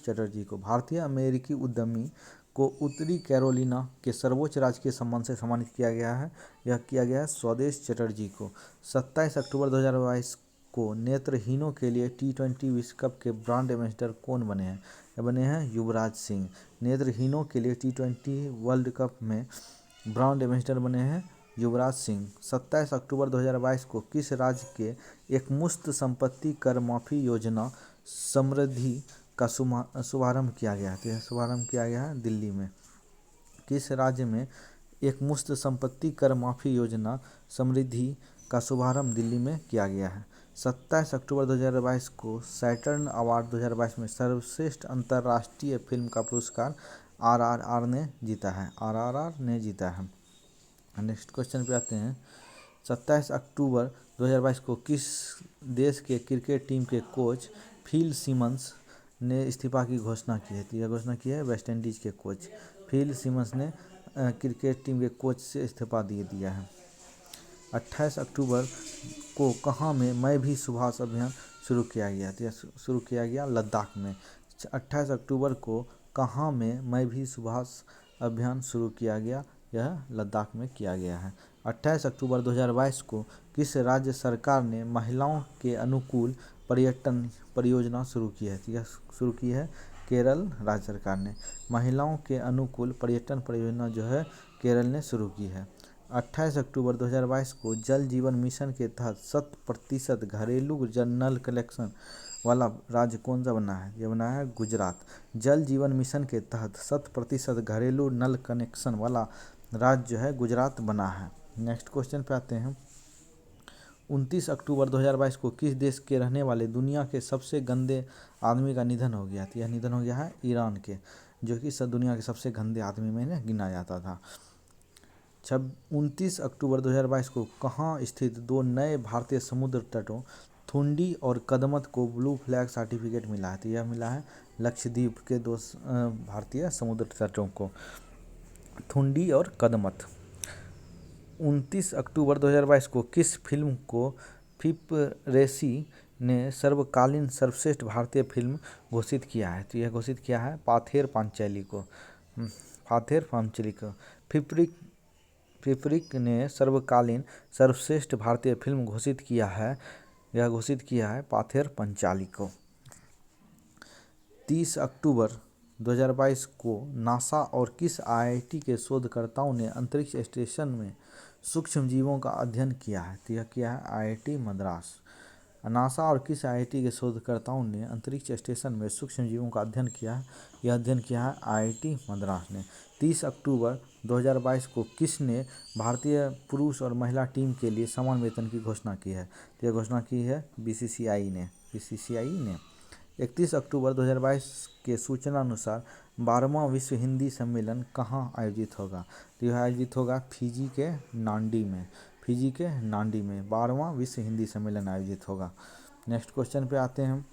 चटर्जी को। भारतीय अमेरिकी उद्यमी को उत्तरी कैरोलिना के सर्वोच्च राजकीय सम्मान से सम्मानित किया गया है। यह किया गया है स्वदेश चटर्जी को। 27 अक्टूबर 2022 को नेत्रहीनों के लिए T20 विश्व कप के ब्रांड एम्बेसडर कौन बने हैं? ये बने हैं युवराज सिंह। नेत्रहीनों के लिए T20 वर्ल्ड कप में ब्रांड एम्बेसडर बने हैं युवराज सिंह। 27 अक्टूबर 2022 को किस राज्य के एकमुश्त संपत्ति कर माफी योजना समृद्धि का शुभारंभ किया गया? तो यह शुभारंभ किया गया है दिल्ली में। किस राज्य में एकमुश्त संपत्ति कर माफी योजना समृद्धि का शुभारंभ दिल्ली में किया गया है? 27 अक्टूबर 2022 को सैटर्न अवार्ड 2022 में सर्वश्रेष्ठ अंतर्राष्ट्रीय फिल्म का पुरस्कार RRR ने जीता है। नेक्स्ट क्वेश्चन पे आते हैं। 27 अक्टूबर 2022 को किस देश के क्रिकेट टीम के कोच फिल सिमंस ने इस्तीफा की घोषणा की है? तो यह घोषणा की है वेस्ट इंडीज़ के कोच फिल सिमंस ने क्रिकेट टीम के कोच से इस्तीफा दे दिया है। 28 अक्टूबर को कहाँ में मैं भी सुभाष अभियान शुरू किया गया? तो यह शुरू किया गया लद्दाख में। 28 अक्टूबर को कहाँ में मैं भी सुभाष अभियान शुरू किया गया? यह लद्दाख में किया गया है। 28 अक्टूबर 2022 को किस राज्य सरकार ने महिलाओं के अनुकूल पर्यटन परियोजना शुरू की है? यह शुरू की है केरल राज्य सरकार ने। महिलाओं के अनुकूल पर्यटन परियोजना जो है केरल ने शुरू की है। 28 अक्टूबर 2022 को जल जीवन मिशन के तहत 100% घरेलू नल कनेक्शन वाला राज्य कौन सा बना है? यह बना है गुजरात। जल जीवन मिशन के तहत 100% घरेलू नल कनेक्शन वाला राज्य जो है गुजरात बना है। नेक्स्ट क्वेश्चन पे आते हैं। 29 अक्टूबर 2022 को किस देश के रहने वाले दुनिया के सबसे गंदे आदमी का निधन हो गया? तो यह निधन हो गया है ईरान के, जो कि दुनिया के सबसे गंदे आदमी में गिना जाता था। 29 अक्टूबर 2022 को कहाँ स्थित दो नए भारतीय समुद्र तटों थुंडी और कदमत को ब्लू फ्लैग सर्टिफिकेट मिला है? तो यह मिला है लक्षद्वीप के दो भारतीय समुद्र तटों को, थुंडी और कदमत। 29 अक्टूबर 2022 को किस फिल्म को फिप्रेसी ने सर्वकालीन सर्वश्रेष्ठ भारतीय फिल्म घोषित किया है? तो यह घोषित किया है पाथेर पांचाली को। फिप्रिक ने सर्वकालीन सर्वश्रेष्ठ भारतीय फिल्म घोषित किया है, यह घोषित किया है पाथेर पंचाली को। 30 अक्टूबर 2022 को नासा और किस IIT के शोधकर्ताओं ने अंतरिक्ष स्टेशन में सूक्ष्म जीवों का अध्ययन किया है? तो यह किया है IIT मद्रास। नासा और किस IIT के शोधकर्ताओं ने अंतरिक्ष स्टेशन में सूक्ष्म जीवों का अध्ययन किया है? यह अध्ययन किया है IIT मद्रास ने। 30 अक्टूबर 2022 को किसने भारतीय पुरुष और महिला टीम के लिए समान वेतन की घोषणा की है? तो यह घोषणा की है BCCI ने। 31 अक्टूबर 2022 के सूचना अनुसार 12वां विश्व हिंदी सम्मेलन कहाँ आयोजित होगा? तो यह आयोजित होगा फिजी के नांडी में 12वां विश्व हिंदी सम्मेलन आयोजित होगा। नेक्स्ट क्वेश्चन पे आते हैं।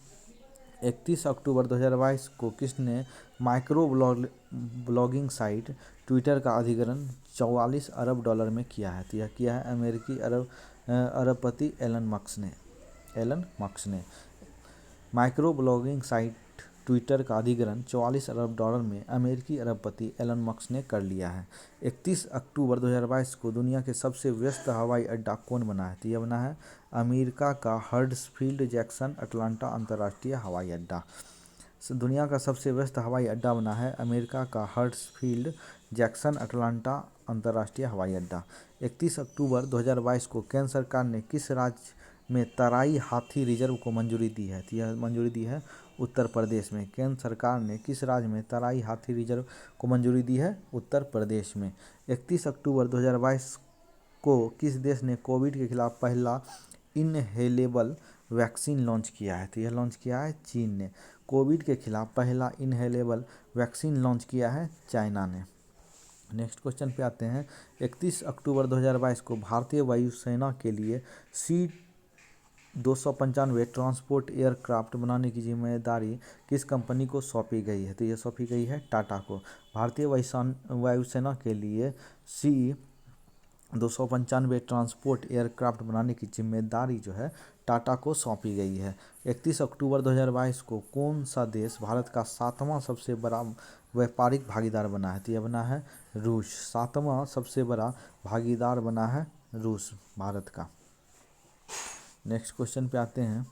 31 अक्टूबर 2022 को किसने माइक्रो ब्लॉगिंग साइट ट्विटर का अधिग्रहण $44 अरब में किया है? तो यह किया है अमेरिकी अरबपति एलन मस्क ने। माइक्रो ब्लॉगिंग साइट ट्विटर का अधिग्रहण 44 अरब डॉलर में अमेरिकी अरबपति एलन मस्क ने कर लिया है। 31 अक्टूबर 2022 को दुनिया के सबसे व्यस्त हवाई अड्डा कौन बना है? तो यह बना है अमेरिका का हडर्सफील्ड जैक्सन अटलांटा अंतर्राष्ट्रीय हवाई अड्डा। दुनिया का सबसे व्यस्त हवाई अड्डा बना है अमेरिका का हडर्सफील्ड जैक्सन अटलांटा अंतर्राष्ट्रीय हवाई अड्डा। 31 अक्टूबर 2022 को केंद्र सरकार ने किस राज्य में तराई हाथी रिजर्व को मंजूरी दी है? तो यह मंजूरी दी है उत्तर प्रदेश में। केंद्र सरकार ने किस राज्य में तराई हाथी रिजर्व को मंजूरी दी है? उत्तर प्रदेश में। 31 अक्टूबर 2022 को किस देश ने कोविड के खिलाफ पहला इनहेलेबल वैक्सीन लॉन्च किया है? तो यह लॉन्च किया है चीन ने। कोविड के खिलाफ पहला इनहेलेबल वैक्सीन लॉन्च किया है चाइना ने। नेक्स्ट क्वेश्चन पे आते हैं। 31 अक्टूबर 2022 को भारतीय वायुसेना के लिए C-295 ट्रांसपोर्ट एयरक्राफ्ट बनाने की जिम्मेदारी किस कंपनी को सौंपी गई है? तो यह सौंपी गई है टाटा को। भारतीय वायुसेना के लिए C-295 ट्रांसपोर्ट एयरक्राफ्ट बनाने की जिम्मेदारी जो है टाटा को सौंपी गई है। 31 अक्टूबर 2022 को कौन सा देश भारत का 7वां सबसे बड़ा व्यापारिक भागीदार बना है? तो यह बना है रूस। 7वां सबसे बड़ा भागीदार बना है रूस भारत का। नेक्स्ट क्वेश्चन पे आते हैं।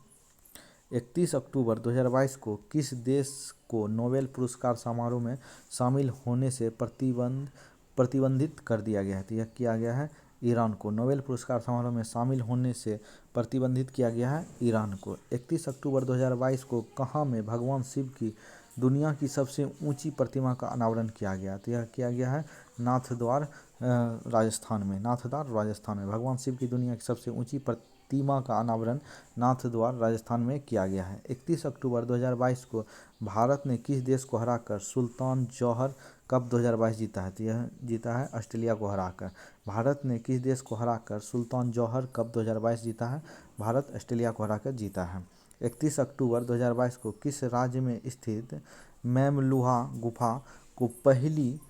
31 अक्टूबर 2022 को किस देश को नोबेल पुरस्कार समारोह में शामिल होने से प्रतिबंधित कर दिया गया है? तो यह किया गया है ईरान को। नोबेल पुरस्कार समारोह में शामिल होने से प्रतिबंधित किया गया है ईरान को। 31 अक्टूबर 2022 को कहाँ में भगवान शिव की दुनिया की सबसे ऊंची प्रतिमा का अनावरण किया गया? तो यह किया गया है नाथद्वार राजस्थान में। नाथद्वार राजस्थान में भगवान शिव की दुनिया की सबसे ऊंची प्रतिमा का अनावरण नाथद्वार राजस्थान में किया गया है। 31 अक्टूबर 2022 को भारत ने किस देश को हराकर सुल्तान जौहर कप 2022 जीता है? तो यह जीता है ऑस्ट्रेलिया को हराकर। भारत ने किस देश को हराकर सुल्तान जौहर कप 2022 जीता है? भारत ऑस्ट्रेलिया को हराकर जीता है। 31 अक्टूबर 2022 को किस राज्य में स्थित मैमलुहा गुफा को पहली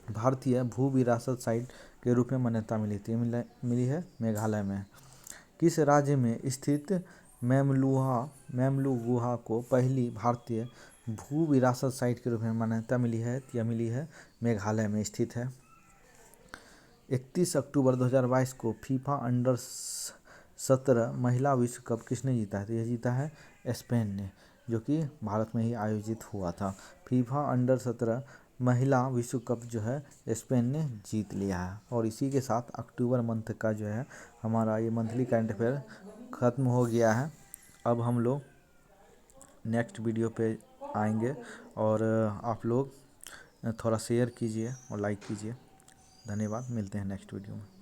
भारतीय भू विरासत साइट के रूप में मान्यता मिली थी? मिली है मेघालय में। किस राज्य में स्थित मैमलू गुहा को पहली भारतीय भू विरासत साइट के रूप में मान्यता मिली है? यह मिली है मेघालय में स्थित है। 31 अक्टूबर 2022 को फीफा अंडर-17 महिला विश्व कप किसने जीता है? तो यह जीता है स्पेन ने, जो कि भारत में ही आयोजित हुआ था। फीफा अंडर-17 महिला विश्व कप जो है स्पेन ने जीत लिया है। और इसी के साथ अक्टूबर मंथ का जो है हमारा ये मंथली करंट अफेयर ख़त्म हो गया है। अब हम लोग नेक्स्ट वीडियो पे आएंगे और आप लोग थोड़ा शेयर कीजिए और लाइक कीजिए। धन्यवाद। मिलते हैं नेक्स्ट वीडियो में।